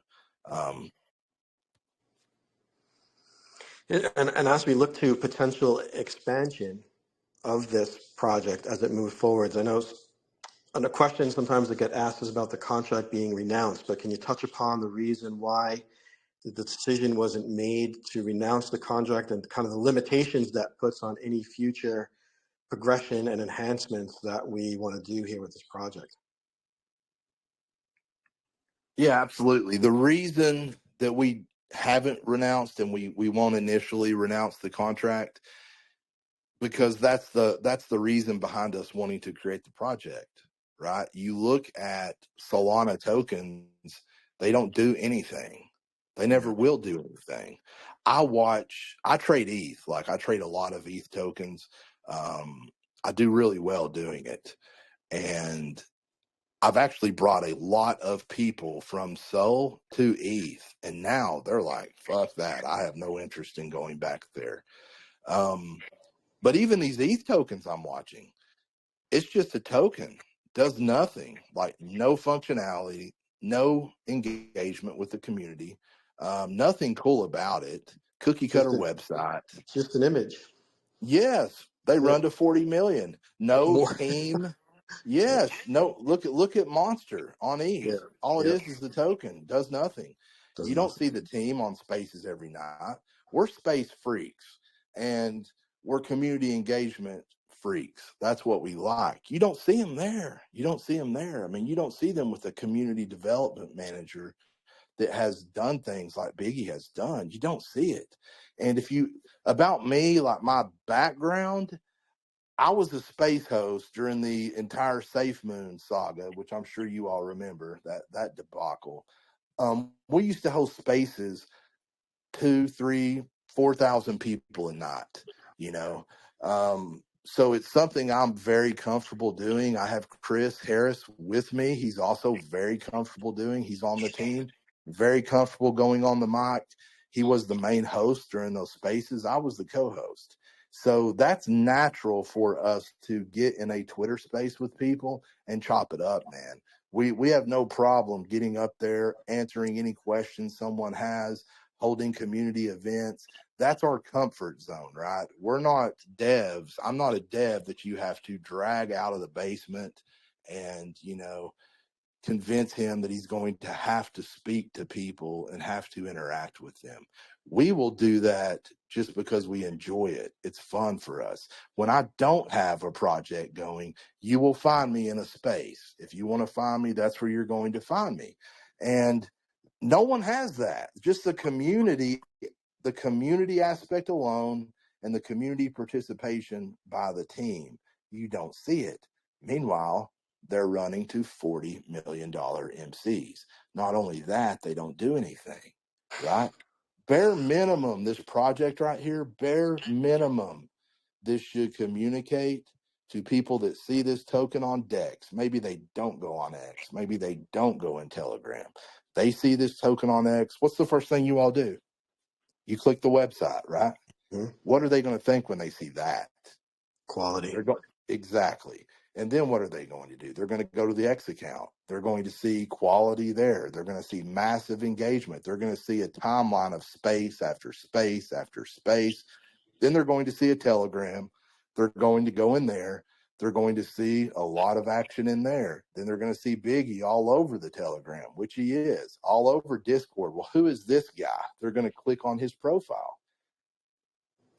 And as we look to potential expansion of this project as it moves forwards, I know a question sometimes that get asked is about the contract being renounced, but can you touch upon the reason why the decision wasn't made to renounce the contract and kind of the limitations that puts on any future progression and enhancements that we want to do here with this project? Yeah, absolutely. The reason that we haven't renounced and we won't initially renounce the contract, because that's the reason behind us wanting to create the project, right? You look at Solana tokens, they don't do anything. They never will do anything. I trade ETH, like I trade a lot of ETH tokens. I do really well doing it. And I've actually brought a lot of people from Sol to ETH, and now they're like, fuck that. I have no interest in going back there. But even these ETH tokens I'm watching, it's just a token, does nothing, like no functionality, no engagement with the community, nothing cool about it. Cookie cutter website. Just an image. Yes, they Yeah. run to 40 million. No More. team. Yes, no. Look at Monster on ETH. Yeah. All it Yeah. is the token. Does nothing. Does You don't nothing. see the team on Spaces every night. We're space freaks, and we're community engagement freaks. That's what we like. You don't see them there. You don't see them there. I mean, you don't see them with a community development manager that has done things like Biggie has done. You don't see it. And about me, like my background, I was a space host during the entire Safe Moon saga, which I'm sure you all remember that debacle. We used to host spaces 2, 3, 4,000 people a night, you know. So it's something I'm very comfortable doing. I have Chris Harris with me. He's also very comfortable doing. He's on the team, very comfortable going on the mic. He was the main host during those spaces. I was the co-host. So that's natural for us to get in a Twitter space with people and chop it up, man. We have no problem getting up there, answering any questions someone has, holding community events. That's our comfort zone, right? We're not devs. I'm not a dev that you have to drag out of the basement and, convince him that he's going to have to speak to people and have to interact with them. We will do that just because we enjoy it. It's fun for us. When I don't have a project going, you will find me in a space. If you want to find me, that's where you're going to find me. And no one has that. Just the community aspect alone and the community participation by the team. You don't see it. Meanwhile, they're running to $40 million MCs. Not only that, they don't do anything, right? Bare minimum, this project right here, bare minimum, this should communicate to people that see this token on Dex. Maybe they don't go on X. Maybe they don't go in Telegram. They see this token on X. What's the first thing you all do? You click the website, right? Mm-hmm. What are they going to think when they see that? Quality. They're going exactly. And then what are they going to do? They're going to go to the X account. They're going to see quality there. They're going to see massive engagement. They're going to see a timeline of space after space after space. Then they're going to see a Telegram. They're going to go in there. They're going to see a lot of action in there. Then they're going to see Biggie all over the Telegram, which he is, all over Discord. Well, who is this guy? They're going to click on his profile.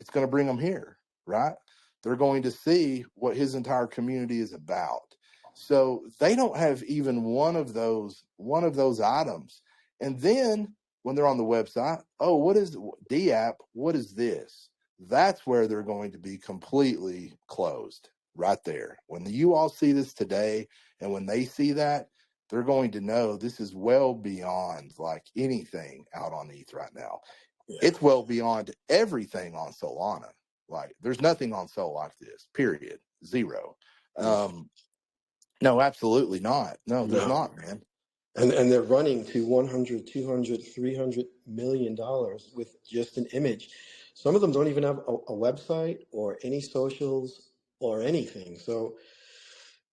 It's going to bring them here, right? They're going to see what his entire community is about. So they don't have even one of those items. And then when they're on the website, oh, what is D app? What is this? That's where they're going to be completely closed right there. When you all see this today, and when they see that, they're going to know this is well beyond like anything out on ETH right now. Yeah. It's well beyond everything on Solana. Like there's nothing on Sol like this, period. Zero. No, absolutely not. No, there's not, man. And they're running to 100, 200, 300 million dollars with just an image. Some of them don't even have a website or any socials or anything. So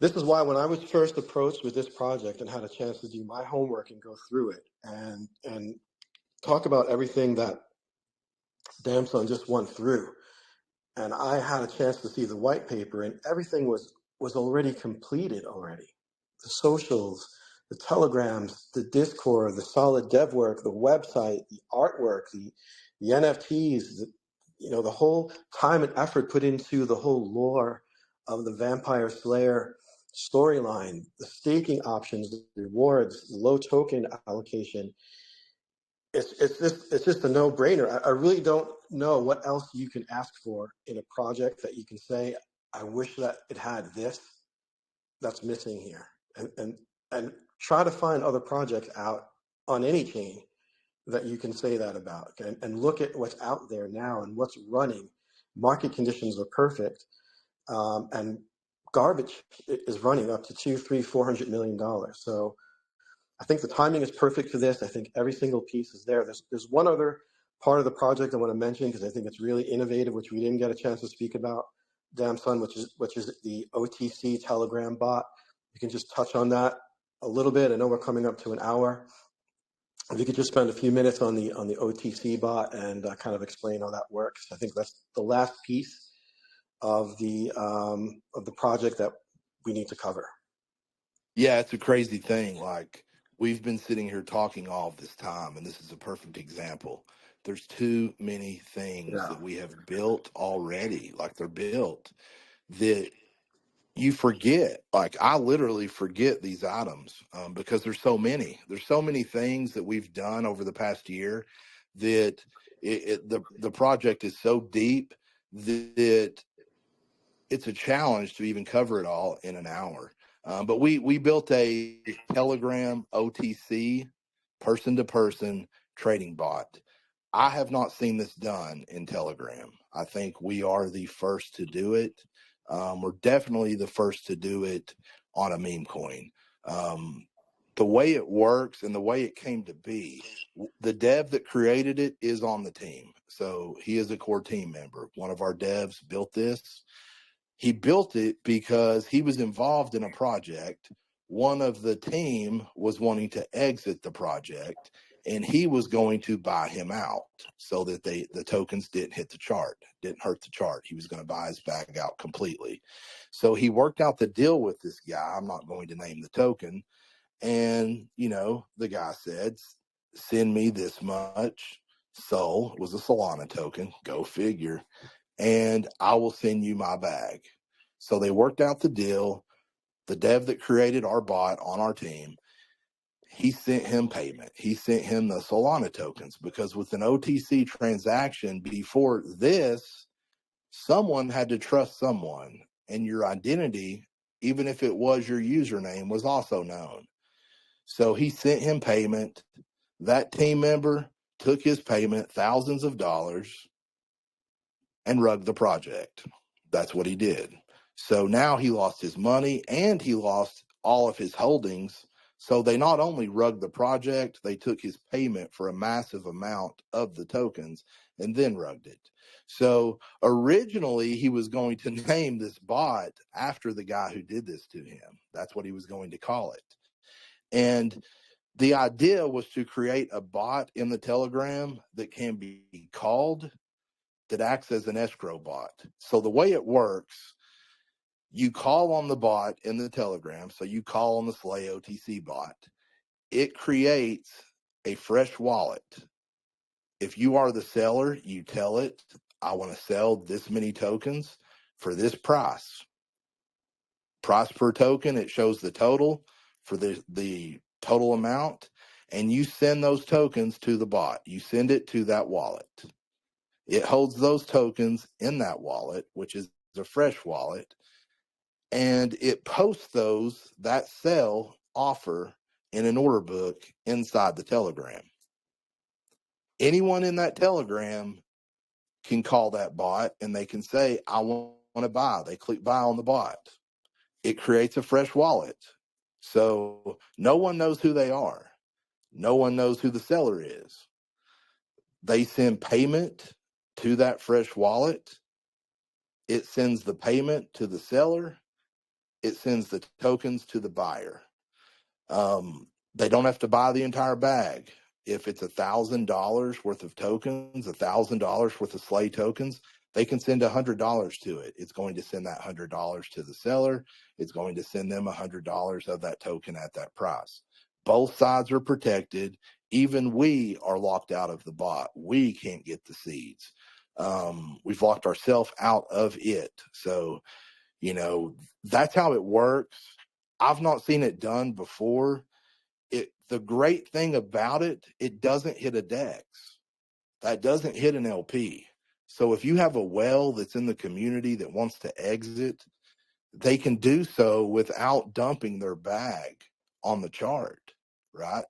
this is why when I was first approached with this project and had a chance to do my homework and go through it and talk about everything that Damson just went through, and I had a chance to see the white paper, and everything was already completed already. The socials, the telegrams, the Discord, the solid dev work, the website, the artwork, the NFTs, the whole time and effort put into the whole lore of the Vampire Slayer storyline, the staking options, the rewards, the low token allocation. It's just a no-brainer. I really don't know what else you can ask for in a project that you can say, I wish that it had this that's missing here. And try to find other projects out on any chain that you can say that about. And look at what's out there now and what's running. Market conditions are perfect. And garbage is running up to $200, $300, $400 million. So I think the timing is perfect for this. I think every single piece is there. There's one other part of the project I want to mention because I think it's really innovative, which we didn't get a chance to speak about, Damson, which is the OTC Telegram bot. You can just touch on that a little bit. I know we're coming up to an hour. If you could just spend a few minutes on the OTC bot and kind of explain how that works. I think that's the last piece of the project that we need to cover. Yeah, it's a crazy thing. Like we've been sitting here talking all of this time, and this is a perfect example. There's too many things Yeah. that we have built already, like they're built, that you forget, like I literally forget these items because there's so many. There's so many things that we've done over the past year that the project is so deep that it's a challenge to even cover it all in an hour. But we built a Telegram OTC person to person trading bot. I have not seen this done in Telegram. I think we are the first to do it. We're definitely the first to do it on a meme coin. The way it works and the way it came to be, the dev that created it is on the team. So he is a core team member. One of our devs built this. He built it because he was involved in a project. One of the team was wanting to exit the project, and he was going to buy him out so that the tokens didn't hit the chart, didn't hurt the chart. He was going to buy his bag out completely. So he worked out the deal with this guy. I'm not going to name the token. And, the guy said, send me this much. Sol was a Solana token. Go figure. And I will send you my bag. So they worked out the deal. The dev that created our bot on our team, he sent him payment. He sent him the Solana tokens because with an OTC transaction before this, someone had to trust someone, and your identity, even if it was your username, was also known. So he sent him payment. That team member took his payment, thousands of dollars, and rugged the project. That's what he did. So now he lost his money and he lost all of his holdings. So they not only rugged the project, they took his payment for a massive amount of the tokens and then rugged it. So originally he was going to name this bot after the guy who did this to him. That's what he was going to call it. And the idea was to create a bot in the Telegram that can be called, that acts as an escrow bot. So the way it works, you call on the bot in the Telegram. So you call on the Slay OTC bot. It creates a fresh wallet. If you are the seller, you tell it, I want to sell this many tokens for this price. Price per token, it shows the total for the total amount. And you send those tokens to the bot. You send it to that wallet. It holds those tokens in that wallet, which is a fresh wallet, and it posts that sell offer in an order book inside the Telegram. Anyone in that Telegram can call that bot and they can say, I want to buy. They click buy on the bot. It creates a fresh wallet. So no one knows who they are. No one knows who the seller is. They send payment to that fresh wallet. It sends the payment to the seller. It sends the tokens to the buyer. They don't have to buy the entire bag. If it's $1,000 worth of tokens, $1,000 worth of Slay tokens, they can send $100 to it. It's going to send that $100 to the seller. It's going to send them $100 of that token at that price. Both sides are protected. Even we are locked out of the bot. We can't get the seeds. We've locked ourselves out of it. So, that's how it works. I've not seen it done before. The great thing about it, it doesn't hit a DEX. That doesn't hit an LP. So if you have a whale that's in the community that wants to exit, they can do so without dumping their bag on the chart, right?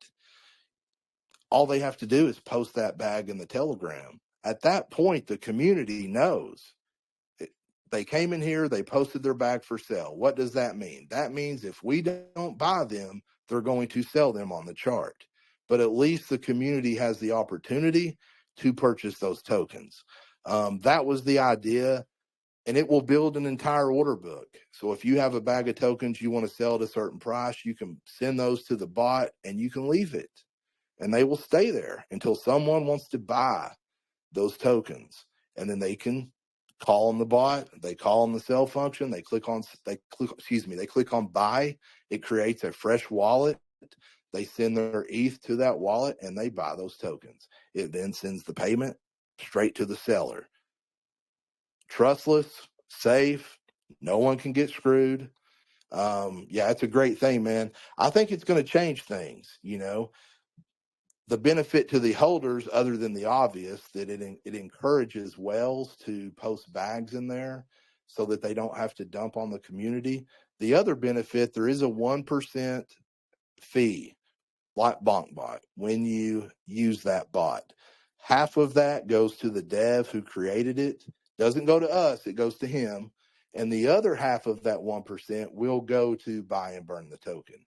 All they have to do is post that bag in the Telegram. At that point, the community knows. They came in here, they posted their bag for sale. What does that mean? That means if we don't buy them, they're going to sell them on the chart. But at least the community has the opportunity to purchase those tokens. That was the idea, and it will build an entire order book. So if you have a bag of tokens you want to sell at a certain price, you can send those to the bot and you can leave it. And they will stay there until someone wants to buy those tokens. And then they can call on the bot, they call on the sell function, they click on buy. It creates a fresh wallet. They send their ETH to that wallet and they buy those tokens. It then sends the payment straight to the seller. Trustless, safe, no one can get screwed. Yeah, it's a great thing, man. I think it's going to change things. The benefit to the holders, other than the obvious, that it encourages wells to post bags in there so that they don't have to dump on the community. The other benefit, there is a 1% fee, like BonkBot, when you use that bot. Half of that goes to the dev who created it. Doesn't go to us, it goes to him. And the other half of that 1% will go to buy and burn the token.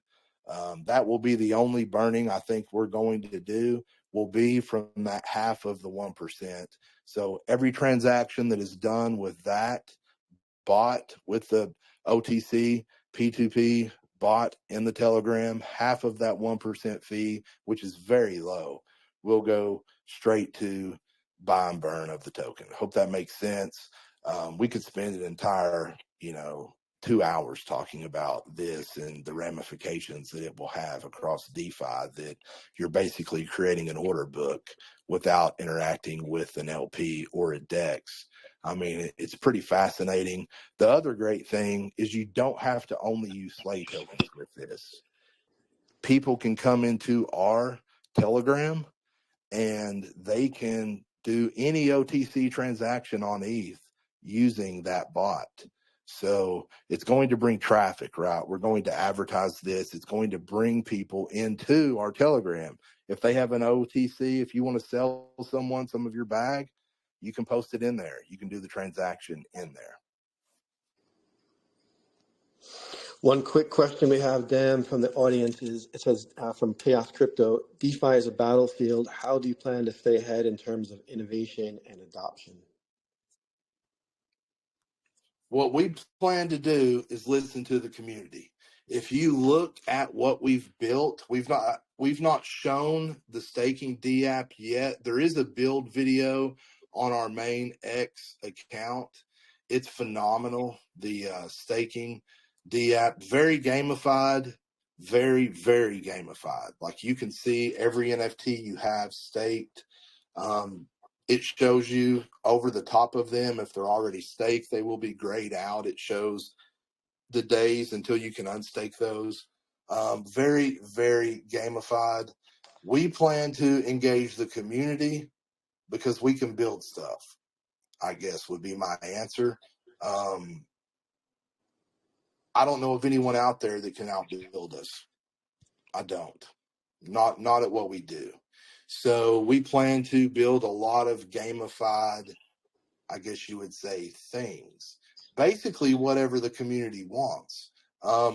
That will be the only burning I think we're going to do, will be from that half of the 1%. So every transaction that is done with that bot, with the OTC P2P bot in the Telegram, half of that 1% fee, which is very low, will go straight to buy and burn of the token. Hope that makes sense. We could spend an entire, 2 hours talking about this and the ramifications that it will have across DeFi, that you're basically creating an order book without interacting with an LP or a DEX. I mean, it's pretty fascinating. The other great thing is you don't have to only use Slay tokens with this. People can come into our Telegram and they can do any OTC transaction on ETH using that bot. So it's going to bring traffic, right? We're going to advertise this. It's going to bring people into our Telegram. If they have an OTC, if you want to sell someone some of your bag, you can post it in there. You can do the transaction in there. One quick question we have, Dan, from the audience is, it says from Chaos Crypto, DeFi is a battlefield. How do you plan to stay ahead in terms of innovation and adoption? What we plan to do is listen to the community. If you look at what we've built, we've not shown the staking D app yet. There is a build video on our main X account. It's phenomenal. The staking D app, very gamified, very, very gamified. Like, you can see every NFT you have staked. It shows you over the top of them, if they're already staked, they will be grayed out. It shows the days until you can unstake those. Very, very gamified. We plan to engage the community because we can build stuff, I guess would be my answer. I don't know of anyone out there that can outbuild us. I don't. Not at what we do. So we plan to build a lot of gamified, I guess you would say, things. Basically, whatever the community wants.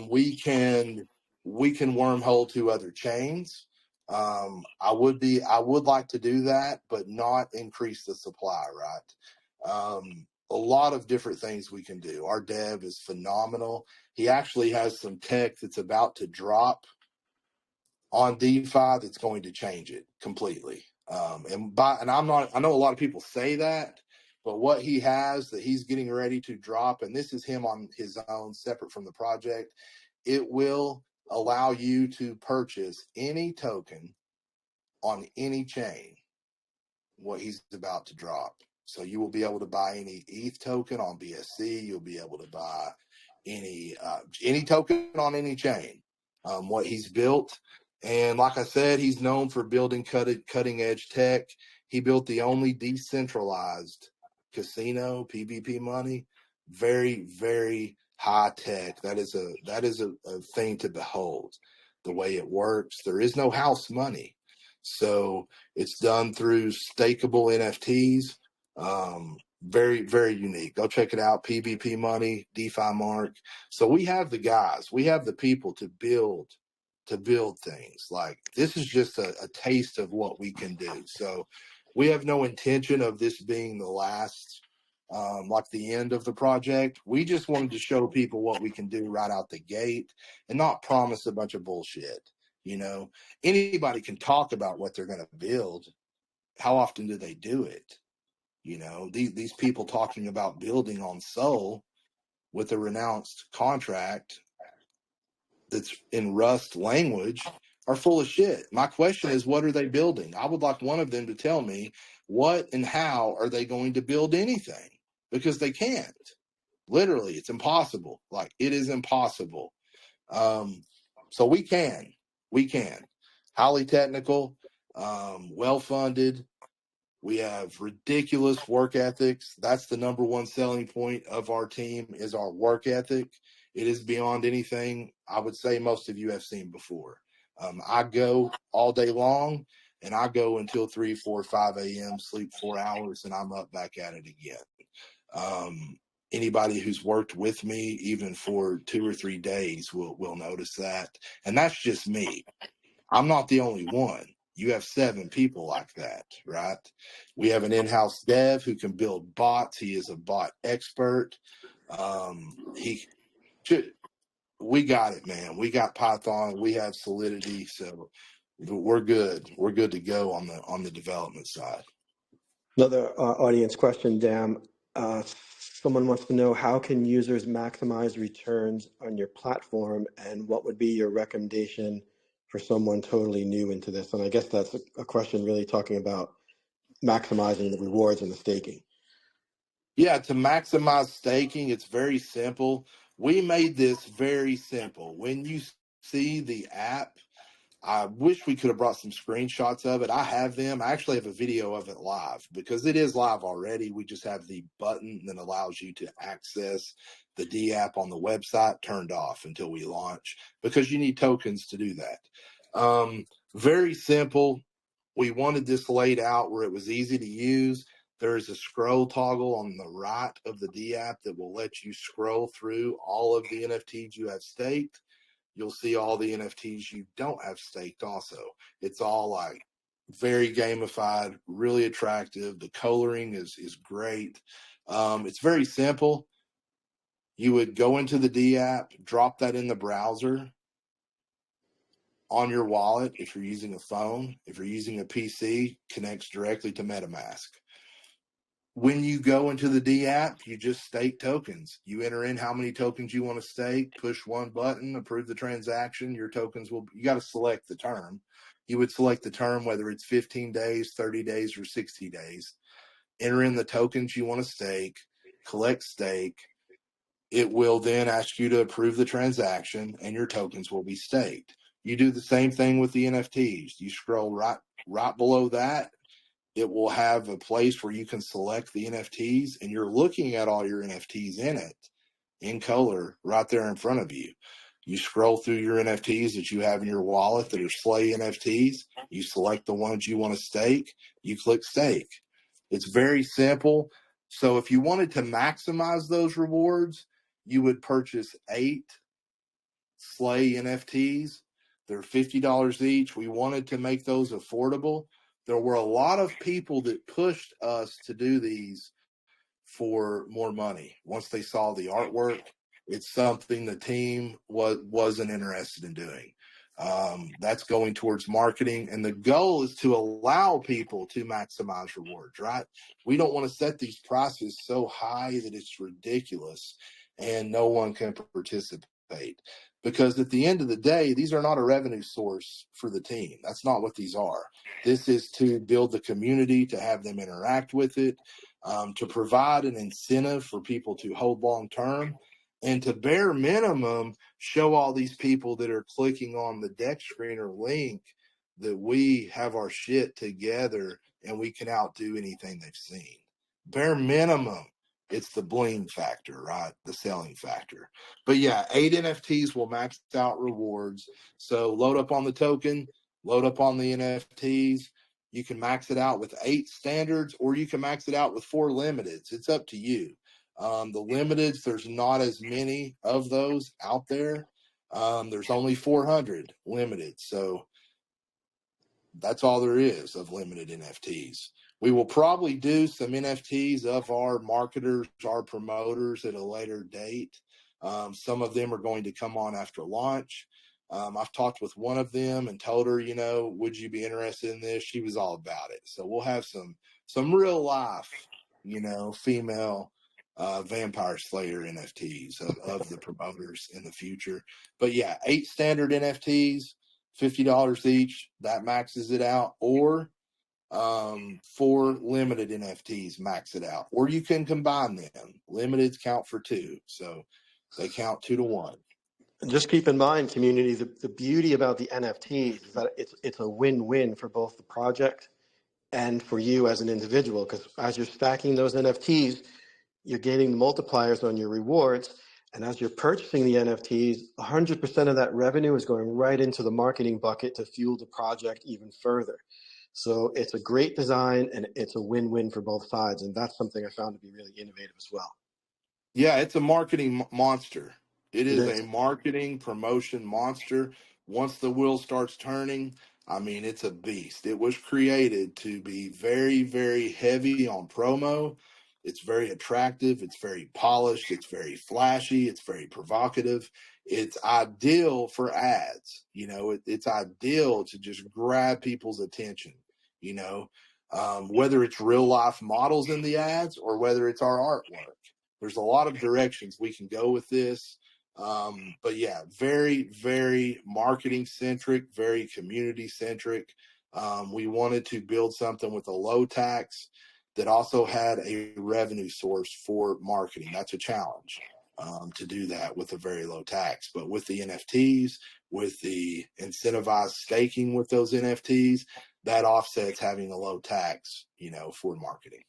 We can wormhole to other chains. I would like to do that, but not increase the supply, right? A lot of different things we can do. Our dev is phenomenal. He actually has some tech that's about to drop on DeFi that's going to change it completely. I know a lot of people say that, but what he has that he's getting ready to drop, and this is him on his own, separate from the project, it will allow you to purchase any token on any chain, what he's about to drop. So you will be able to buy any ETH token on BSC. You'll be able to buy any token on any chain, what he's built. And like I said, he's known for building cutting edge tech. He built the only decentralized casino, PvP money. Very, very high tech. That is a thing to behold. The way it works, there is no house money. So it's done through stakeable NFTs. Very, very unique. Go check it out. PvP money, DeFi Mark. So we have the guys, we have the people to build things. Like, this is just a taste of what we can do. So we have no intention of this being the last, like the end of the project. We just wanted to show people what we can do right out the gate and not promise a bunch of bullshit. Anybody can talk about what they're going to build. How often do they do it? These people talking about building on Sol with a renounced contract that's in Rust language are full of shit. My question is, what are they building? I would like one of them to tell me what and how are they going to build anything, because they can't. Literally, it's impossible. Like, it is impossible So we can, highly technical, well funded. We have ridiculous work ethics. That's the number one selling point of our team is our work ethic. It is beyond anything I would say most of you have seen before. I go all day long and I go until 3, 4, 5 a.m., sleep 4 hours, and I'm up back at it again. Anybody who's worked with me, even for 2 or 3 days, will notice that. And that's just me. I'm not the only one. You have 7 people like that, right? We have an in-house dev who can build bots. He is a bot expert. We got it, man. We got Python. We have Solidity, so we're good. We're good to go on the development side. Another audience question, Dan. Someone wants to know, how can users maximize returns on your platform, and what would be your recommendation for someone totally new into this? And I guess that's a question really talking about maximizing the rewards and the staking. Yeah, to maximize staking, it's very simple. We made this very simple. When you see the app, I wish we could have brought some screenshots of it. I have them. I actually have a video of it live because it is live already. We just have the button that allows you to access the D app on the website turned off until we launch, because you need tokens to do that. Very simple. We wanted this laid out where it was easy to use. There is a scroll toggle on the right of the D app that will let you scroll through all of the NFTs you have staked. You'll see all the NFTs you don't have staked also. It's all like very gamified, really attractive. The coloring is great. It's very simple. You would go into the D app, drop that in the browser on your wallet. If you're using a phone, if you're using a PC, connects directly to MetaMask. When you go into the D app, you just stake tokens. You enter in how many tokens you want to stake, push one button, approve the transaction. Your tokens you got to select the term. You would select the term, whether it's 15 days, 30 days, or 60 days. Enter in the tokens you want to stake, collect stake. It will then ask you to approve the transaction, and your tokens will be staked. You do the same thing with the NFTs. You scroll right below that. It will have a place where you can select the NFTs, and you're looking at all your NFTs in it in color right there in front of you. You scroll through your NFTs that you have in your wallet that are Slay NFTs. You select the ones you want to stake. You click stake. It's very simple. So if you wanted to maximize those rewards, you would purchase 8 Slay NFTs. They're $50 each. We wanted to make those affordable. There were a lot of people that pushed us to do these for more money. Once they saw the artwork, it's something the team wasn't interested in doing. That's going towards marketing, and the goal is to allow people to maximize rewards, right? We don't want to set these prices so high that it's ridiculous and no one can participate. Because at the end of the day, these are not a revenue source for the team. That's not what these are. This is to build the community, to have them interact with it, to provide an incentive for people to hold long term, and to bare minimum show all these people that are clicking on the deck screener link that we have our shit together and we can outdo anything they've seen. Bare minimum, it's the bling factor, right? The selling factor. But yeah, 8 NFTs will max out rewards. So load up on the token, load up on the NFTs. You can max it out with 8 standards, or you can max it out with 4 limiteds. It's up to you. The limiteds, there's not as many of those out there. There's only 400 limited. So that's all there is of limited NFTs. We will probably do some NFTs of our marketers, our promoters at a later date. Some of them are going to come on after launch. I've talked with one of them and told her, would you be interested in this? She was all about it. So we'll have some real life, female vampire slayer NFTs of the promoters in the future. But yeah, 8 standard NFTs, $50 each. That maxes it out. Or 4 limited NFTs max it out. Or you can combine them. Limiteds count for 2, so they count 2 to 1. And just keep in mind, community, the beauty about the NFTs is that it's a win-win for both the project and for you as an individual. Because as you're stacking those NFTs, you're gaining the multipliers on your rewards. And as you're purchasing the NFTs, 100% of that revenue is going right into the marketing bucket to fuel the project even further. So it's a great design and it's a win-win for both sides. And that's something I found to be really innovative as well. Yeah, it's a marketing monster. It It is a is. marketing promotion monster. Once the wheel starts turning, I mean, it's a beast. It was created to be very, very heavy on promo. It's very attractive. It's very polished. It's very flashy. It's very provocative. It's ideal for ads. It's ideal to just grab people's attention, whether it's real life models in the ads or whether it's our artwork. There's a lot of directions we can go with this. But yeah, very, very marketing centric, very community centric. We wanted to build something with a low tax that also had a revenue source for marketing. That's a challenge to do that with a very low tax. But with the NFTs, with the incentivized staking with those NFTs, that offsets having a low tax, for marketing.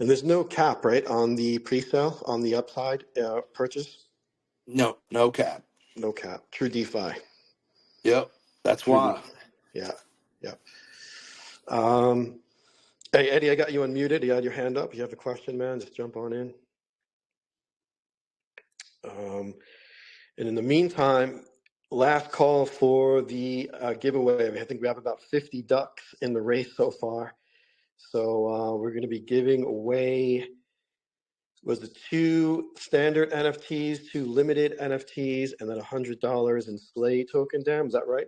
And there's no cap, right, on the pre-sale, on the upside purchase? No cap. No cap. True DeFi. Yep, that's True why. DeFi. Yeah, yeah. Um, hey, Eddie, I got you unmuted. You had your hand up. You have a question, man, just jump on in. And in the meantime, last call for the giveaway. I think we have about 50 ducks in the race so far. So we're going to be giving away, was it 2 standard NFTs, 2 limited NFTs, and then $100 in SLAYER token dam. Is that right?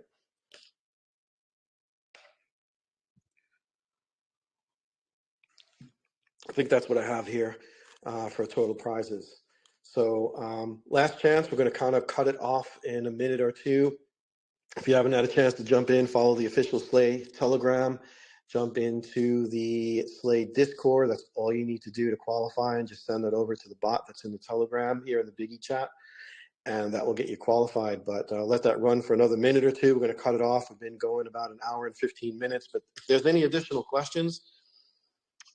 I think that's what I have here for total prizes. So last chance, we're going to kind of cut it off in a minute or two. If you haven't had a chance to jump in, follow the official SLAYER Telegram, jump into the SLAYER Discord. That's all you need to do to qualify, and just send that over to the bot that's in the Telegram here in the Biggie chat, and that will get you qualified. But let that run for another minute or two. We're going to cut it off. We've been going about an hour and 15 minutes, but if there's any additional questions,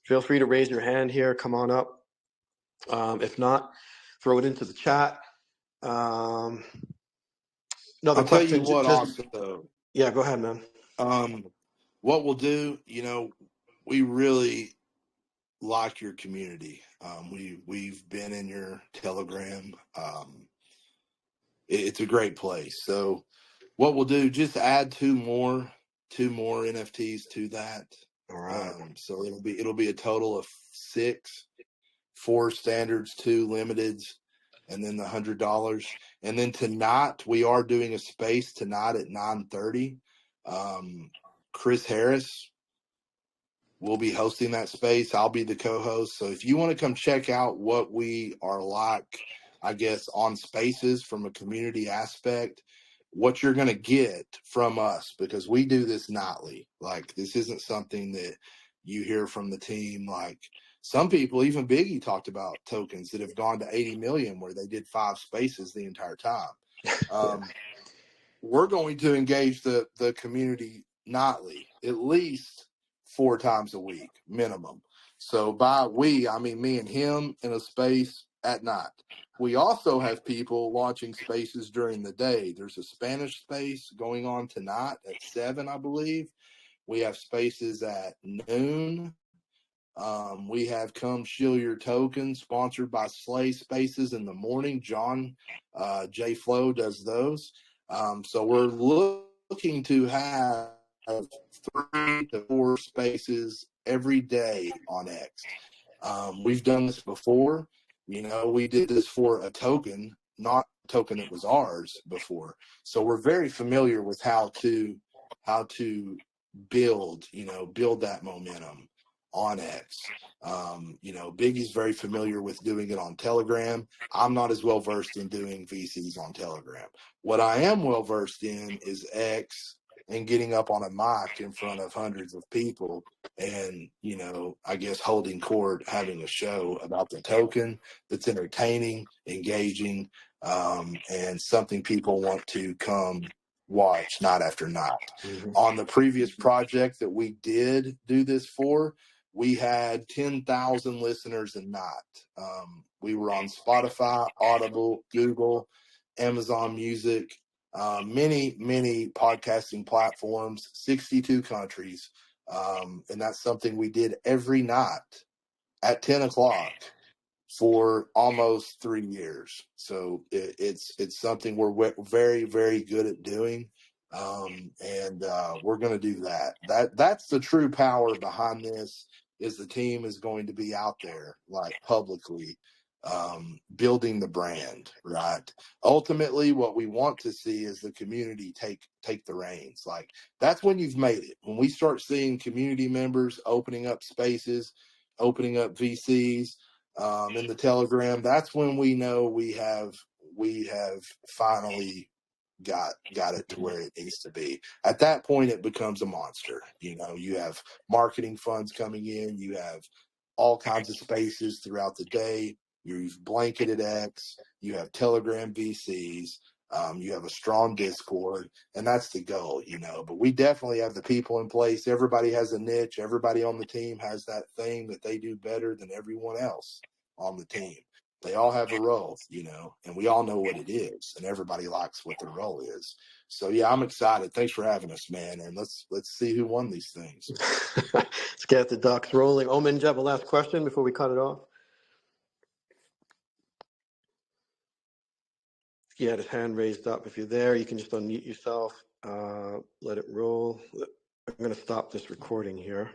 feel free to raise your hand here. Come on up. If not, throw it into the chat. Another I'll tell you question, what just, also, yeah, go ahead, man. what we'll do, we really like your community. We've been in your Telegram. It's a great place. So what we'll do, just add two more NFTs to that. All right. So it'll be a total of 6, 4 standards, 2 limiteds, and then the $100. And then tonight we are doing a space tonight at 9:30. Chris Harris will be hosting that space. I'll be the co-host. So if you want to come check out what we are like, I guess, on spaces from a community aspect, what you're going to get from us, because we do this nightly. Like, this isn't something that you hear from the team. Like, some people, even Biggie talked about tokens that have gone to 80 million where they did 5 spaces the entire time. We're going to engage the community nightly, at least 4 times a week minimum. So by we, I mean me and him in a space at night. We also have people launching spaces during the day. There's a Spanish space going on tonight at 7, I believe. We have spaces at noon. We have Come Shill Your Token, sponsored by Slay Spaces in the morning. John J. Flow does those. So we're looking to have 3 to 4 spaces every day on X. We've done this before. We did this for a token, not a token that was ours before. So we're very familiar with how to build that momentum on X. Biggie's very familiar with doing it on Telegram. I'm not as well versed in doing VCs on Telegram. What I am well versed in is X and getting up on a mic in front of hundreds of people and, I guess holding court, having a show about the token that's entertaining, engaging, and something people want to come watch night after night. Mm-hmm. On the previous project that we did do this for, we had 10,000 listeners a night. We were on Spotify, Audible, Google, Amazon Music, many podcasting platforms, 62 countries. And that's something we did every night at 10 o'clock for almost 3 years. So it's something we're very, very good at doing. And we're going to do that. That's the true power behind this, is the team is going to be out there, like, publicly, building the brand, right? Ultimately, what we want to see is the community take the reins. Like, that's when you've made it. When we start seeing community members opening up spaces, opening up VCs, in the Telegram, that's when we know we have finally got it to where it needs to be. At that point, it becomes a monster. You have marketing funds coming in, you have all kinds of spaces throughout the day, you've blanketed X, you have Telegram VCs, you have a strong Discord, and that's the goal. But we definitely have the people in place. Everybody has a niche. Everybody on the team has that thing that they do better than everyone else on the team. They all have a role, and we all know what it is, and everybody likes what their role is. So yeah, I'm excited. Thanks for having us, man. And let's see who won these things. Let's get the ducks rolling. Omen, do you have a last question before we cut it off? He had his hand raised up. If you're there, you can just unmute yourself. Let it roll. I'm going to stop this recording here.